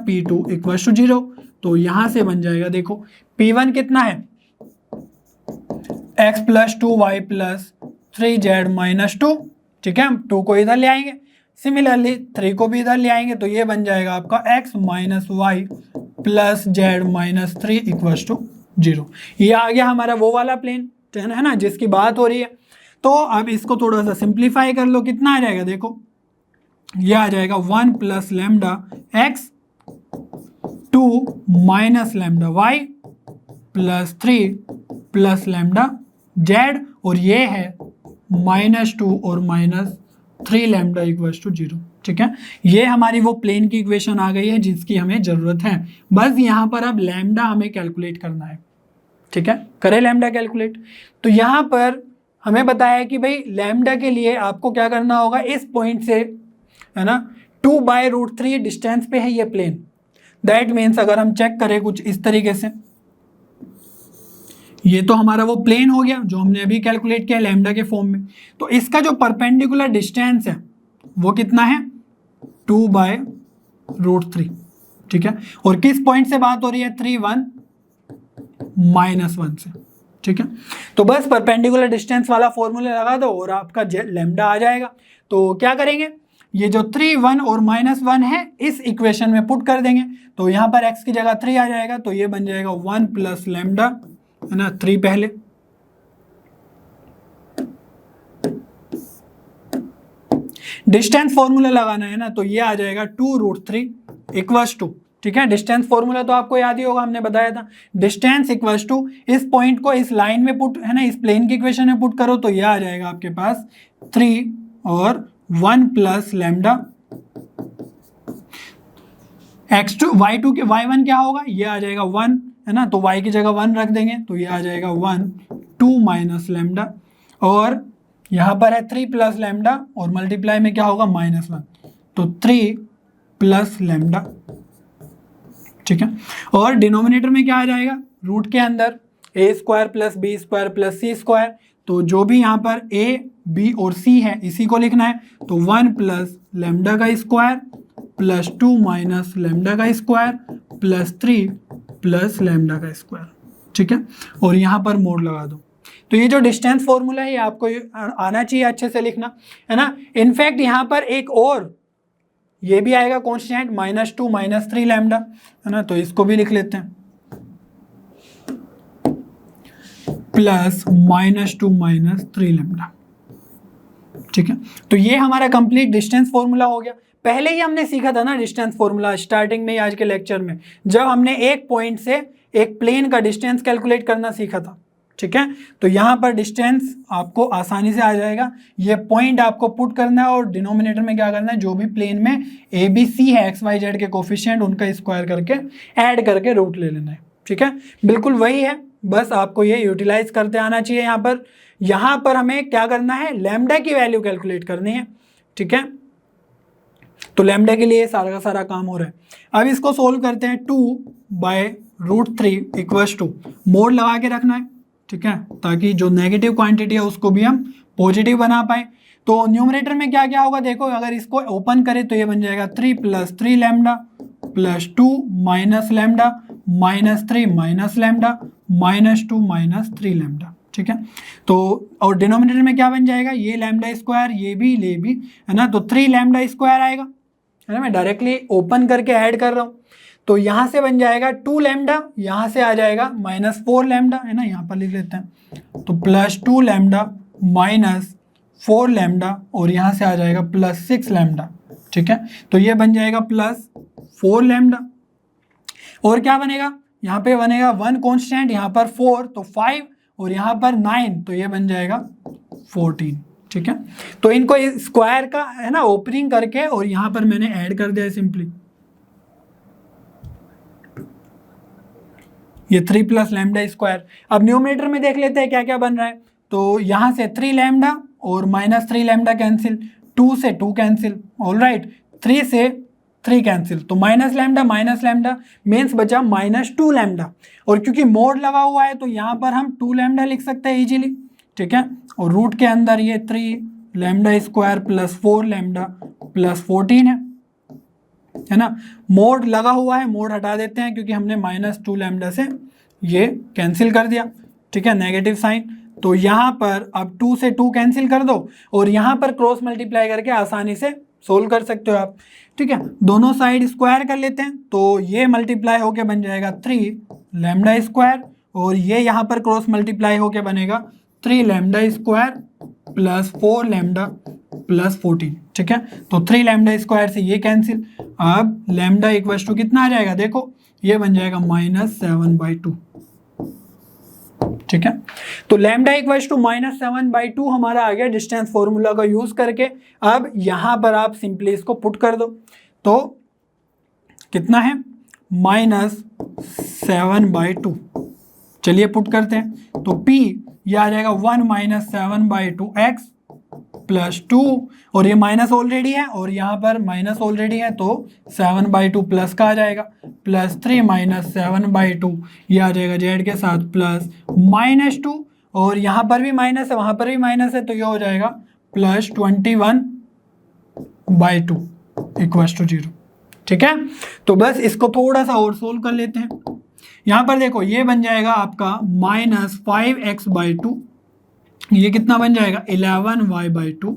P2 = 0, तो यहां से बन जाएगा, देखो P1 कितना है, x + 2y + 3z - 2, ठीक है, हम 2 को इधर ले आएंगे, सिमिलरली 3 को भी इधर ले आएंगे, तो ये बन जाएगा आपका x - y + z - 3 = 0। ये आ गया हमारा वो वाला प्लेन, है ना, जिसकी बात हो रही है। तो अब इसको थोड़ा सा सिंप्लीफाई कर लो, कितना आ जाएगा, देखो ये आ जाएगा 1 + λx 2 - λy + 3 + λz, और ये है -2 और -3 λ = 0, ठीक है, ये हमारी वो प्लेन की इक्वेशन आ गई है जिसकी हमें जरूरत है। बस यहाँ पर अब लैम्डा हमें कैलकुलेट करना है, ठीक है, करें लैम्डा कैलकुलेट। तो यहाँ पर हमें बताया कि भाई लैम्डा के लिए आपको क्या करना होगा, इस पॉइंट से, है ना, 2/√3 डिस्टेंस पे है ये प्लेन, दैट मीन्स अगर हम चेक करें कुछ इस तरीके से, ये तो हमारा वो प्लेन हो गया जो हमने अभी कैलकुलेट किया लैम्डा के फॉर्म में, तो इसका जो परपेंडिकुलर डिस्टेंस है वो कितना है, 2/√3, ठीक है, और किस पॉइंट से बात हो रही है, 3 1 -1 से, ठीक है, तो बस परपेंडिकुलर डिस्टेंस वाला फॉर्मूला लगा दो और आपका लैम्डा आ जाएगा। तो क्या करेंगे, ये जो 3 1 और -1 है इस इक्वेशन में पुट कर देंगे, तो यहाँ पर x की जगह 3 आ जाएगा, तो ये बन जाएगा 1 + λ, है ना, 3 पहले, डिस्टेंस फॉर्मूला लगाना है ना, तो ये आ जाएगा 2√3 = 2, ठीक है, डिस्टेंस फॉर्मूला तो आपको याद ही होगा, हमने बताया था, डिस्टेंस = इस पॉइंट को इस लाइन में पुट, है ना, इस प्लेन की इक्वेशन में पुट करो, तो ये आ जाएगा आपके पास 3 और 1 + λ x2 y2 के y1 क्या होगा, ये आ जाएगा 1, है ना, तो y की जगह 1 रख देंगे, तो ये आ जाएगा 1 2 - λ, और यहाँ पर है 3 + λ, और मल्टीप्लाई में क्या होगा, -1, तो 3 + λ, ठीक है, और डिनोमिनेटर में क्या आ जाएगा, रूट के अंदर a² + b² + c², तो जो भी यहाँ पर a b और c है इसी को लिखना है, तो 1 + λ² + 2 - λ² + 3 + λ², ठीक है, और यहाँ पर मोड लगा दो। तो ये जो डिस्टेंस फॉर्मूला है ये आपको आना चाहिए अच्छे से लिखना, है ना। इनफैक्ट यहाँ पर एक और ये भी आएगा कॉन्स्टेंट, -2 - 3 λ, है ना, तो इसको भी लिख लेते हैं, प्लस -2 - 3 λ, ठीक है, तो ये हमारा कंप्लीट डिस्टेंस फॉर्मूला हो गया। पहले ही हमने सीखा था ना डिस्टेंस फॉर्मूला स्टार्टिंग में, आज के लेक्चर में, जब हमने एक पॉइंट से एक प्लेन का डिस्टेंस कैलकुलेट करना सीखा था, ठीक है, तो यहाँ पर डिस्टेंस आपको आसानी से आ जाएगा, ये पॉइंट आपको पुट करना है और डिनोमिनेटर में क्या करना है, जो भी प्लेन में ए बी सी है एक्स वाई जेड के कोफिशिएंट उनका स्क्वायर करके ऐड करके रूट ले लेना है, ठीक है, बिल्कुल वही है, बस आपको ये यूटिलाइज करते आना चाहिए। यहाँ पर हमें क्या करना है, लैम्डा की वैल्यू कैलकुलेट करनी है, ठीक है, तो लैम्डा के लिए सारा का सारा काम हो रहा है। अब इसको सोल्व करते हैं, 2/√3 = 2, मोड लगा के रखना है, ठीक है, ताकि जो नेगेटिव क्वांटिटी है उसको भी हम पॉजिटिव बना पाए। तो न्यूमरेटर में क्या क्या होगा, देखो अगर इसको ओपन करें तो ये बन जाएगा 3 + 3 λ + 2 - λ -3 - λ -2 - 3 λ, ठीक है, तो और डिनोमिनेटर में क्या बन जाएगा, ये λ², ये भी, है ना, तो 3 λ² आएगा, है ना, मैं डायरेक्टली ओपन करके ऐड कर रहा हूँ, तो यहाँ से बन जाएगा 2 लैम्डा, यहाँ से आ जाएगा -4 लैम्डा, है ना, यहाँ पर लिख लेते हैं। तो +2 लैम्डा -4 लैम्डा और यहाँ से आ जाएगा +6 लैम्डा। ठीक है, तो ये बन जाएगा +4 लैम्डा। और क्या बनेगा, यहाँ पे बनेगा 1 कांस्टेंट, यहाँ पर 4 तो 5 और यहाँ पर 9 तो ये बन जाएगा 14। ठीक है, तो इनको स्क्वायर का, है ना, ओपनिंग करके और यहाँ पर मैंने ऐड कर दिया सिंपली। ये 3 + लैम्डा स्क्वायर। अब न्यूमरेटर में देख लेते हैं क्या क्या बन रहा है। तो यहाँ से 3 लैम्डा और -3 लैम्डा कैंसिल, 2 से 2 कैंसिल, ऑल राइट, 3 से 3 कैंसिल, तो -लैम्डा मीन्स बचा -2 लैम्डा। और क्योंकि मोड लगा हुआ है तो यहाँ पर हम 2 लैम्डा लिख सकते हैं इजीली। ठीक है, और रूट के अंदर ये 3 लैम्डा स्क्वायर +4 लैम्डा +14 है ना। मोड लगा हुआ है, मोड हटा देते हैं क्योंकि हमने -2 लैम्डा से ये कैंसिल कर दिया। ठीक है, नेगेटिव साइन, तो यहाँ पर अब 2 से 2 कैंसिल कर दो और यहाँ पर क्रॉस मल्टीप्लाई करके आसानी से सोल्व कर सकते हो आप। ठीक है, दोनों साइड स्क्वायर कर लेते हैं, तो ये मल्टीप्लाई होके बन जाएगा 3 लैम्डा स्क्वायर और ये यहाँ पर क्रॉस मल्टीप्लाई होके बनेगा 3 लैम्डा स्क्वायर +4 लैम्डा +14। ठीक है, तो 3 लैम्डा स्क्वायर से ये कैंसिल, अब लैम्डा इक्वल्स टू कितना आ जाएगा, देखो ये बन जाएगा -7/2। ठीक है, तो लैम्डा इक्वल्स टू -7/2 हमारा आ गया डिस्टेंस फॉर्मूला का यूज करके। अब यहां पर आप सिंपली इसको पुट कर दो, तो कितना है -7/2। चलिए पुट करते हैं, तो P ये आ जाएगा 1 - 7/2x +2 और ये माइनस ऑलरेडी है और यहाँ पर माइनस ऑलरेडी है तो 7/2 प्लस का आ जाएगा, +3 - 7/2 ये आ जाएगा जेड के साथ +-2 और यहाँ पर भी माइनस है वहाँ पर भी माइनस है तो ये हो जाएगा +21/2 = 0। ठीक है, तो बस इसको थोड़ा सा और सोल्व कर लेते हैं। यहाँ पर देखो ये बन जाएगा आपका -5x/2, ये कितना बन जाएगा 11y/2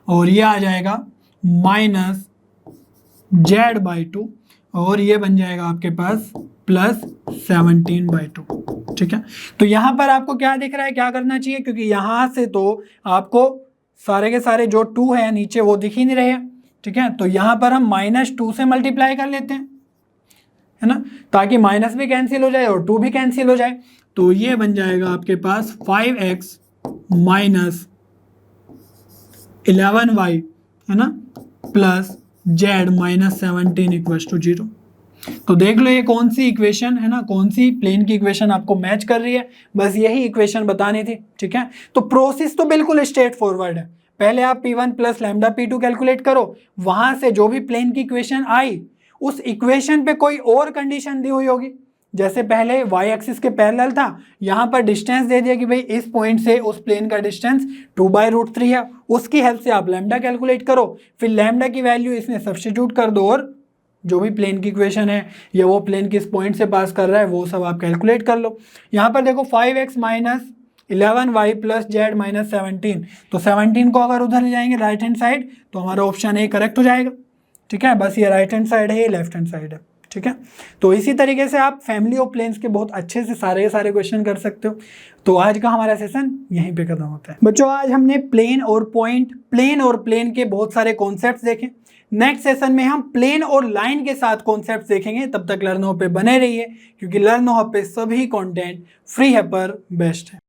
और ये आ जाएगा -z/2 और ये बन जाएगा आपके पास +17/2। ठीक है, तो यहाँ पर आपको क्या दिख रहा है, क्या करना चाहिए, क्योंकि यहाँ से तो आपको सारे के सारे जो 2 है नीचे वो दिख ही नहीं रहे हैं। ठीक है, तो यहाँ पर हम -2 से मल्टीप्लाई कर लेते हैं, है ना, ताकि माइनस भी कैंसिल हो जाए और 2 भी कैंसिल हो जाए। तो ये बन जाएगा आपके पास 5x - 11y, है ना, +z - 17 = 0। तो देख लो ये कौन सी इक्वेशन है ना, कौन सी प्लेन की इक्वेशन आपको मैच कर रही है, बस यही इक्वेशन बतानी थी। ठीक है, तो प्रोसेस तो बिल्कुल स्ट्रेट फॉरवर्ड है। पहले आप P1 + लैम्डा P2 कैलकुलेट करो, वहां से जो भी प्लेन की इक्वेशन आई उस इक्वेशन पे कोई और कंडीशन दी हुई होगी, जैसे पहले y एक्सिस के पैरेलल था, यहाँ पर डिस्टेंस दे दिया कि भाई इस पॉइंट से उस प्लेन का डिस्टेंस 2/√3 है, उसकी हेल्प से आप लैम्डा कैलकुलेट करो, फिर लैम्डा की वैल्यू इसमें सब्स्टिट्यूट कर दो और जो भी प्लेन की इक्वेशन है या वो प्लेन किस पॉइंट से पास कर रहा है वो सब आप कैलकुलेट कर लो। यहाँ पर देखो 5x - 11y + z - 17, तो 17 को अगर उधर ले जाएंगे राइट हैंड साइड तो हमारा ऑप्शन ए करेक्ट हो जाएगा। ठीक है, बस ये राइट हैंड साइड है, ये लेफ्ट हैंड साइड है। ठीक है, तो इसी तरीके से आप फैमिली ऑफ प्लेन्स के बहुत अच्छे से सारे क्वेश्चन कर सकते हो। तो आज का हमारा सेशन यहीं पे खत्म होता है बच्चों। आज हमने प्लेन और पॉइंट, प्लेन और प्लेन के बहुत सारे कॉन्सेप्ट्स देखे। नेक्स्ट सेशन में हम प्लेन और लाइन के साथ कॉन्सेप्ट्स देखेंगे। तब तक लर्न हब पे बने रहिए, क्योंकि लर्न हब पे सभी कंटेंट फ्री है पर बेस्ट है।